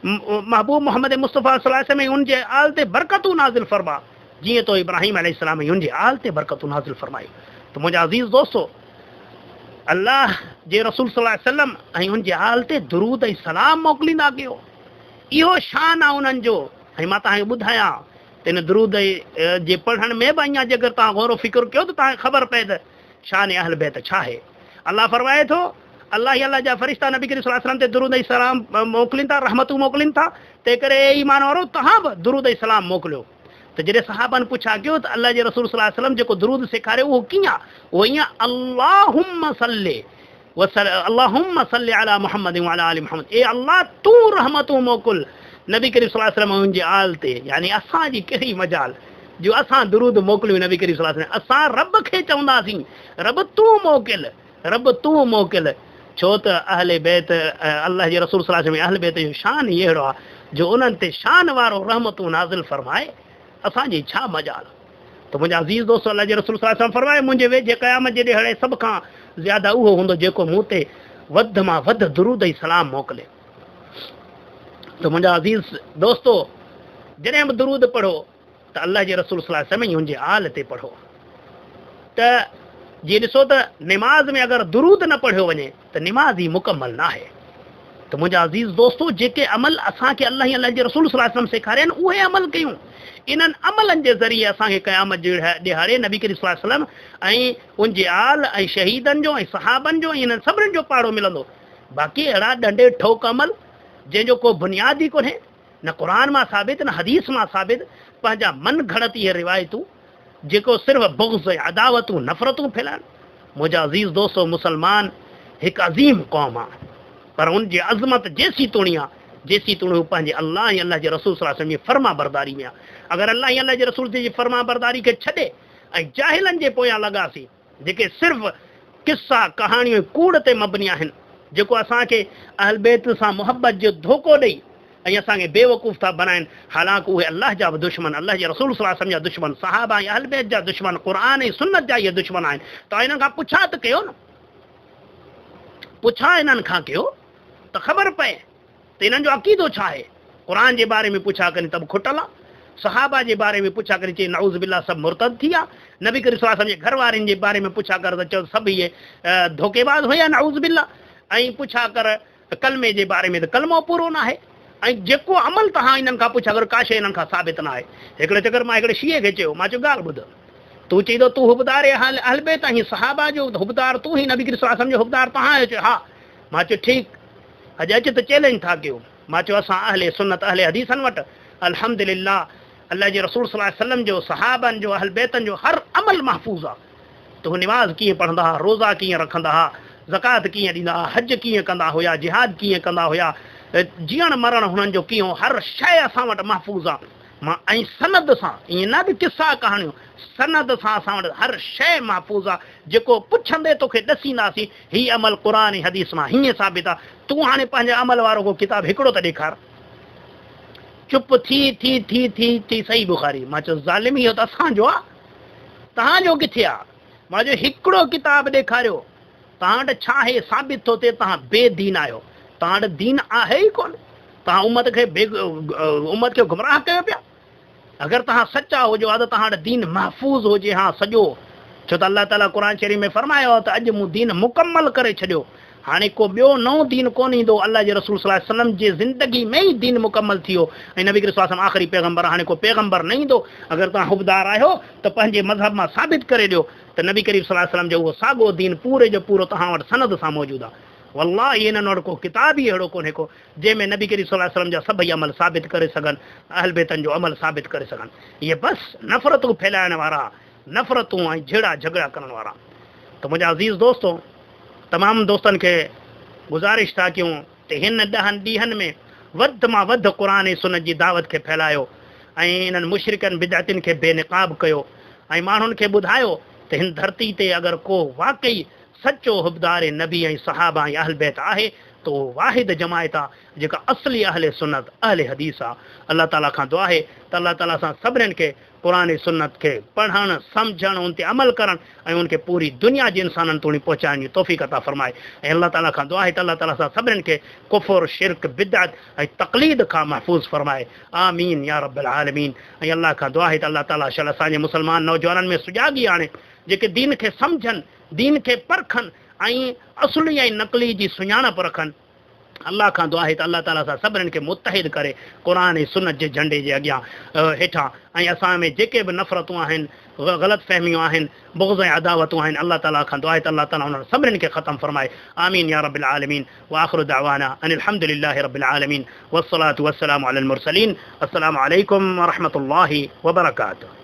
महबूब मोहम्मद मुस्तफ़ा सल्लल्लाहु अलैहि वसल्लम ऐं उनजे आल ते बरकतूं नाज़िल फरमा, जीअं तो इब्राहीम अलैहिस्सलाम ऐं उनजे आल ते बरकतूं नाज़िल फरमाई। त मुंहिंजा अज़ीज़ दोस्तो, अल्लाह जे रसूल सल्लल्लाहु अलैहि वसल्लम ऐं उनजे आल ते दुरूद ऐं सलाम मोकिलींदा कयो। इहो शान आहे उन्हनि जो। ऐं मां तव्हांखे ॿुधायां त हिन दुरूद जे पढ़ण में बि अञा जेकर तव्हां गौर फ़िक्र कयो त तव्हांखे ख़बर पए त शान अहल बैत छा आहे। अल्लाह फरमाए थो अल्लाह ई अल्लाह जा फ़रिश्ता नबी करीम सल्लल्लाहु अलैहि वसल्लम ते दुरूद ऐं सलाम मोकिलीनि था, रहमतूं मोकिलीनि था। तंहिं करे ए ईमान वारो तव्हां बि दुरूद ऐं सलाम मोकिलियो। त जॾहिं सहाबनि पुछा कयो त अल्लाह जे रसूल सल्लल्लाहु अलैहि वसल्लम जेको दुरूद सेखारियो उहो कीअं आहे? उहो ईअं अल्लाहुम्मा सल्लि अला मुहम्मद व अला आलि मुहम्मद। ए अल्लाह तूं रहमतूं मोकिल नबी करीम सल्लल्लाहु अलैहि वसल्लम उनजे आल ते। यानी असांजी कहिड़ी मजाल जो असां दुरूद मोकिलियूं नबी करीम सल्लल्लाहु अलैहि वसल्लम। असां रब खे चवंदासीं रब तूं मोकिल, रब तूं मोकिल। छो त अहले बैत अल्लाह जे रसूल सल्लल्लाहु अलैहि वसल्लम अहले बैत जो शान ई अहिड़ो आहे जो उन्हनि ते शान वारो रहमतूं नाज़िल फरमाए। असांजी छा मजाल। त मुंहिंजा अज़ीज़ दोस्त, अल्लाह जे रसूल सल्लल्लाहु अलैहि वसल्लम फरमाए मुंहिंजे वेझे क़यामत जे ॾिहाड़े सभ खां ज़्यादा उहो हूंदो जेको मूं ते वधि मां वधि दुरूद ऐं सलाम मोकिले। त मुंहिंजा अज़ीज़ दोस्तो, जॾहिं बि दुरूद पढ़ो त अल्लाह जे रसूल सल्लल्लाहु अलैहि वसल्लम उनजे आल ते पढ़ो। त जीअं ॾिसो त निमाज़ में अगरि दुरूद न पढ़ियो वञे त निमाज़ ई मुकमल न आहे। त मुंहिंजा अज़ीज़ दोस्तो, जेके अमल असांखे अल्लाह ऐं अल्लाह जे रसूल सल्लल्लाहु अलैहि वसल्लम सेखारिया आहिनि उहे अमल कयूं। इन्हनि अमलनि जे ज़रिए असांखे क़यामत जे ॾिहाड़े नबी करीम सल्लल्लाहु अलैहि वसल्लम ऐं उनजे आल ऐं शहीदनि जो ऐं सहाबनि जो ऐं इन्हनि सभिनीनि जो पाड़ो मिलंदो। बाक़ी अहिड़ा ॾंडे ठोक अमल जंहिंजो को बुनियादी कोन्हे, न क़ुर मां साबित न हदीस मां साबित, पंहिंजा मन घड़त इहे रिवायतूं जेको सिर्फ़ु बुग़्ज़ ऐं अदावतूं नफ़रतूं फैलाइनि। मुंहिंजा अज़ीज़ दोस्तो, मुसलमान हिकु अज़ीम क़ौम आहे, पर उनजी अज़मत जेसी तुणी आहे जेसी तुणी हू पंहिंजे अल्लाह ऐं अल्लाह जे रसूल सल्लल्लाहु अलैहि वसल्लम जी फर्मा बरदारी में आहे। अगरि अल्लाह ऐं अल्लाह जे रसूल जी फर्मा बरदारी खे छॾे ऐं जाहिलनि जे पोयां लॻासीं जेके सिर्फ़ु किस्सा कहाणियूं कूड़ ते मबनी आहिनि, जेको असांखे अहल बैत सां मुहबत जो धोखो ॾेई ऐं असांखे बेवकूफ़ था बनाइनि, हालांकि उहे अल्लाह जा बि दुश्मन, अल्लाह जे रसूल सल्लल्लाहु अलैहि वसल्लम जा दुश्मन, सहाबा ऐं अहल बैत जा दुश्मन, क़ुर ऐं सुन्नत जा इहे दुश्मन आहिनि। त हिननि खां पुछा त कयो न, पुछा हिननि खां कयो त ख़बर पए त हिननि जो अक़ीदो छा आहे। क़ुर जे बारे में पुछा कनि त बि खुटल आहे, सहाबा जे बारे में पुछा करे चई नऊज़ बिल्लाह सभु मुर्तद थी विया, नबी करीम सल्लल्लाहु अलैहि वसल्लम जे घर वारनि जे बारे में पुछा कर त चओ सभु इहे धोखेबाज़ हुया नऊज़ बिल्लाह, ऐं पुछा कर कलमे जे बारे में त कलमो पूरो न आहे, ऐं जेको अमल तव्हां हिननि खां पुछा कर का शइ हिननि खां साबित न आहे। हिकिड़े चकर मां हिकिड़े शीए खे चयो, मां चयो ॻाल्हि ॿुध, तूं चई थो तूं हुबदार अहल बैत आहीं, सहाबा जो हुबदार तूं ही, नबी करीम सल्लल्लाहु अलैहि वसल्लम जो हुबदार तव्हां आहियो? चयो हा। मां चयो ठीकु, अॼु अच त चैलेंज था कयो। मां चयो असां अहले सुन्नत अहले हदीसनि वटि अल्हम्दुलिल्लाह अल्लाह जे रसूल सल्लल्लाहु अलैहि वसल्लम जो, सहाबनि जो, अहल बैतनि जो हर अमल महफ़ूज़ आहे। त हू निमाज़ कीअं पढ़ंदा हुआ, रोज़ा कीअं रखंदा हुआ, ज़कात कीअं ॾींदा हुआ, हज कीअं कंदा हुया, जिहाद कीअं कंदा हुया, जीअण मरण हुननि जो कीअं, हर शइ असां वटि महफ़ूज़ आहे। मां ऐं सनद सां, ईअं न बि किसा कहाणियूं, सनद सां असां वटि हर शइ महफ़ूज़ आहे। जेको पुछंदे तोखे ॾसींदासीं हीअ अमल क़ुर ऐं हदीस मां हीअं साबित आहे, तूं हाणे पंहिंजे अमल वारो को किताब हिकिड़ो त ॾेखार। चुप थी थी थी थी थी सही बुखारी। मां चयो ज़ालिम, इहो त असांजो आहे, तव्हांजो किथे आहे? मां चयो हिकिड़ो किताब ॾेखारियो, तव्हां वटि छा आहे साबित थो थिए तव्हां बेदीन आहियो, तव्हां वटि दीन आहे ई कोन, तव्हां उम्मत खे गुमराह कयो पिया। अगरि तव्हां सचा हुजो हा त तव्हां वटि दीन महफ़ूज़ हुजे हा सॼो, छो त अल्लाह ताला क़ुर शरीफ़ में फरमायो आहे त अॼु मूं दीन मुकमल करे छॾियो, हाणे को ॿियो नओं दीन कोन ईंदो। अल्लाह जे रसूल सल्लल्लाहु अलैहि वसल्लम जी ज़िंदगी में ई दीन मुकमल थी वियो, ऐं नबी करीम सल्लल्लाहु अलैहि वसल्लम आख़िरी पैगंबर, हाणे को पैगंबर न ईंदो। अगरि तव्हां हुबदार आहियो त पंहिंजे मज़हब मां साबित करे ॾियो त नबी करीम सल्लल्लाहु अलैहि वसल्लम जो उहो साॻियो दीन पूरे जो पूरो तव्हां वटि सनद सां मौजूदु आहे। वल्लाही हिननि वटि को किताब ई अहिड़ो कोन्हे को जंहिंमें नबी करीम सल्लल्लाहु अलैहि वसल्लम जा सभई अमल साबित करे सघनि, अहल बैतनि जो अमल साबित करे सघनि। इहे बसि नफ़रतूं फैलाइण वारा, नफ़रतूं ऐं झेड़ा झगड़ा करण वारा। त मुंहिंजा अज़ीज़ दोस्तो, तमामु दोस्तनि खे गुज़ारिश था कयूं त हिन 10 ॾींहंनि में वधि मां वधि क़ुर ऐं सुन्नत जी दावत खे फैलायो ऐं इन्हनि मुशरिकनि बिदअतियुनि खे बेनिक़ाब कयो ऐं माण्हुनि खे ॿुधायो त हिन धरती ते अगरि को वाक़ई सचो हुबदार नबी ऐं सहाबा ऐं अहल बैत आहे त उहो वाहिद जमायत आहे जेका असली अहले सुन्नत अहले हदीस आहे। अल्लाह ताला खां दुआ आहे त अल्लाह ताला सां सभिनीनि खे क़ुर ऐं सुन्नत खे पढ़णु, सम्झणु, उन ते अमल करणु ऐं उनखे पूरी दुनिया जे इंसाननि ताईं पहुचाइण जी तौफ़ीक़ अता फ़रमाए। ऐं अल्लाह ताला खां दुआ आहे त अल्लाह ताला सां सभिनीनि खे कुफ़ुर, शिरक, बिदअत ऐं तक़लीद खां महफ़ूज़ फ़रमाए। आमीन या रब्बल आलमीन। ऐं अल्लाह खां दुआ आहे त अल्लाह ताला शल असांजे मुस्लमान नौजवाननि में सुजाॻी आणे जेके दीन खे सम्झनि, दीन खे परखनि ऐं असली ऐं नकली जी सुञाणप रखनि। अल्लाह खां दुआ आहे त अल्लाह ताला सां सभिनीनि खे मुतहिद करे क़ुर ऐं सुन्नत जे झंडे जे अॻियां हेठां, ऐं असां में जेके बि नफ़रतूं आहिनि, ग़लति फ़हमियूं आहिनि, बुग़्ज़ ऐं अदावतूं आहिनि, अल्लाह ताला खां दुआ आहे त अल्लाह ताला उन्हनि सभिनीनि खे ख़तमु फ़रमाए। आमीन या रब्बिल आलमीन। व आख़िरु दअवाना अनिल हम्दुलिल्लाहि रब्बिल आलमीन वस्सलातु वस्सलामु अलल मुरसलीन। अस्सलामु अलैकुम व रहमतुल्लाहि व बरकातुहू।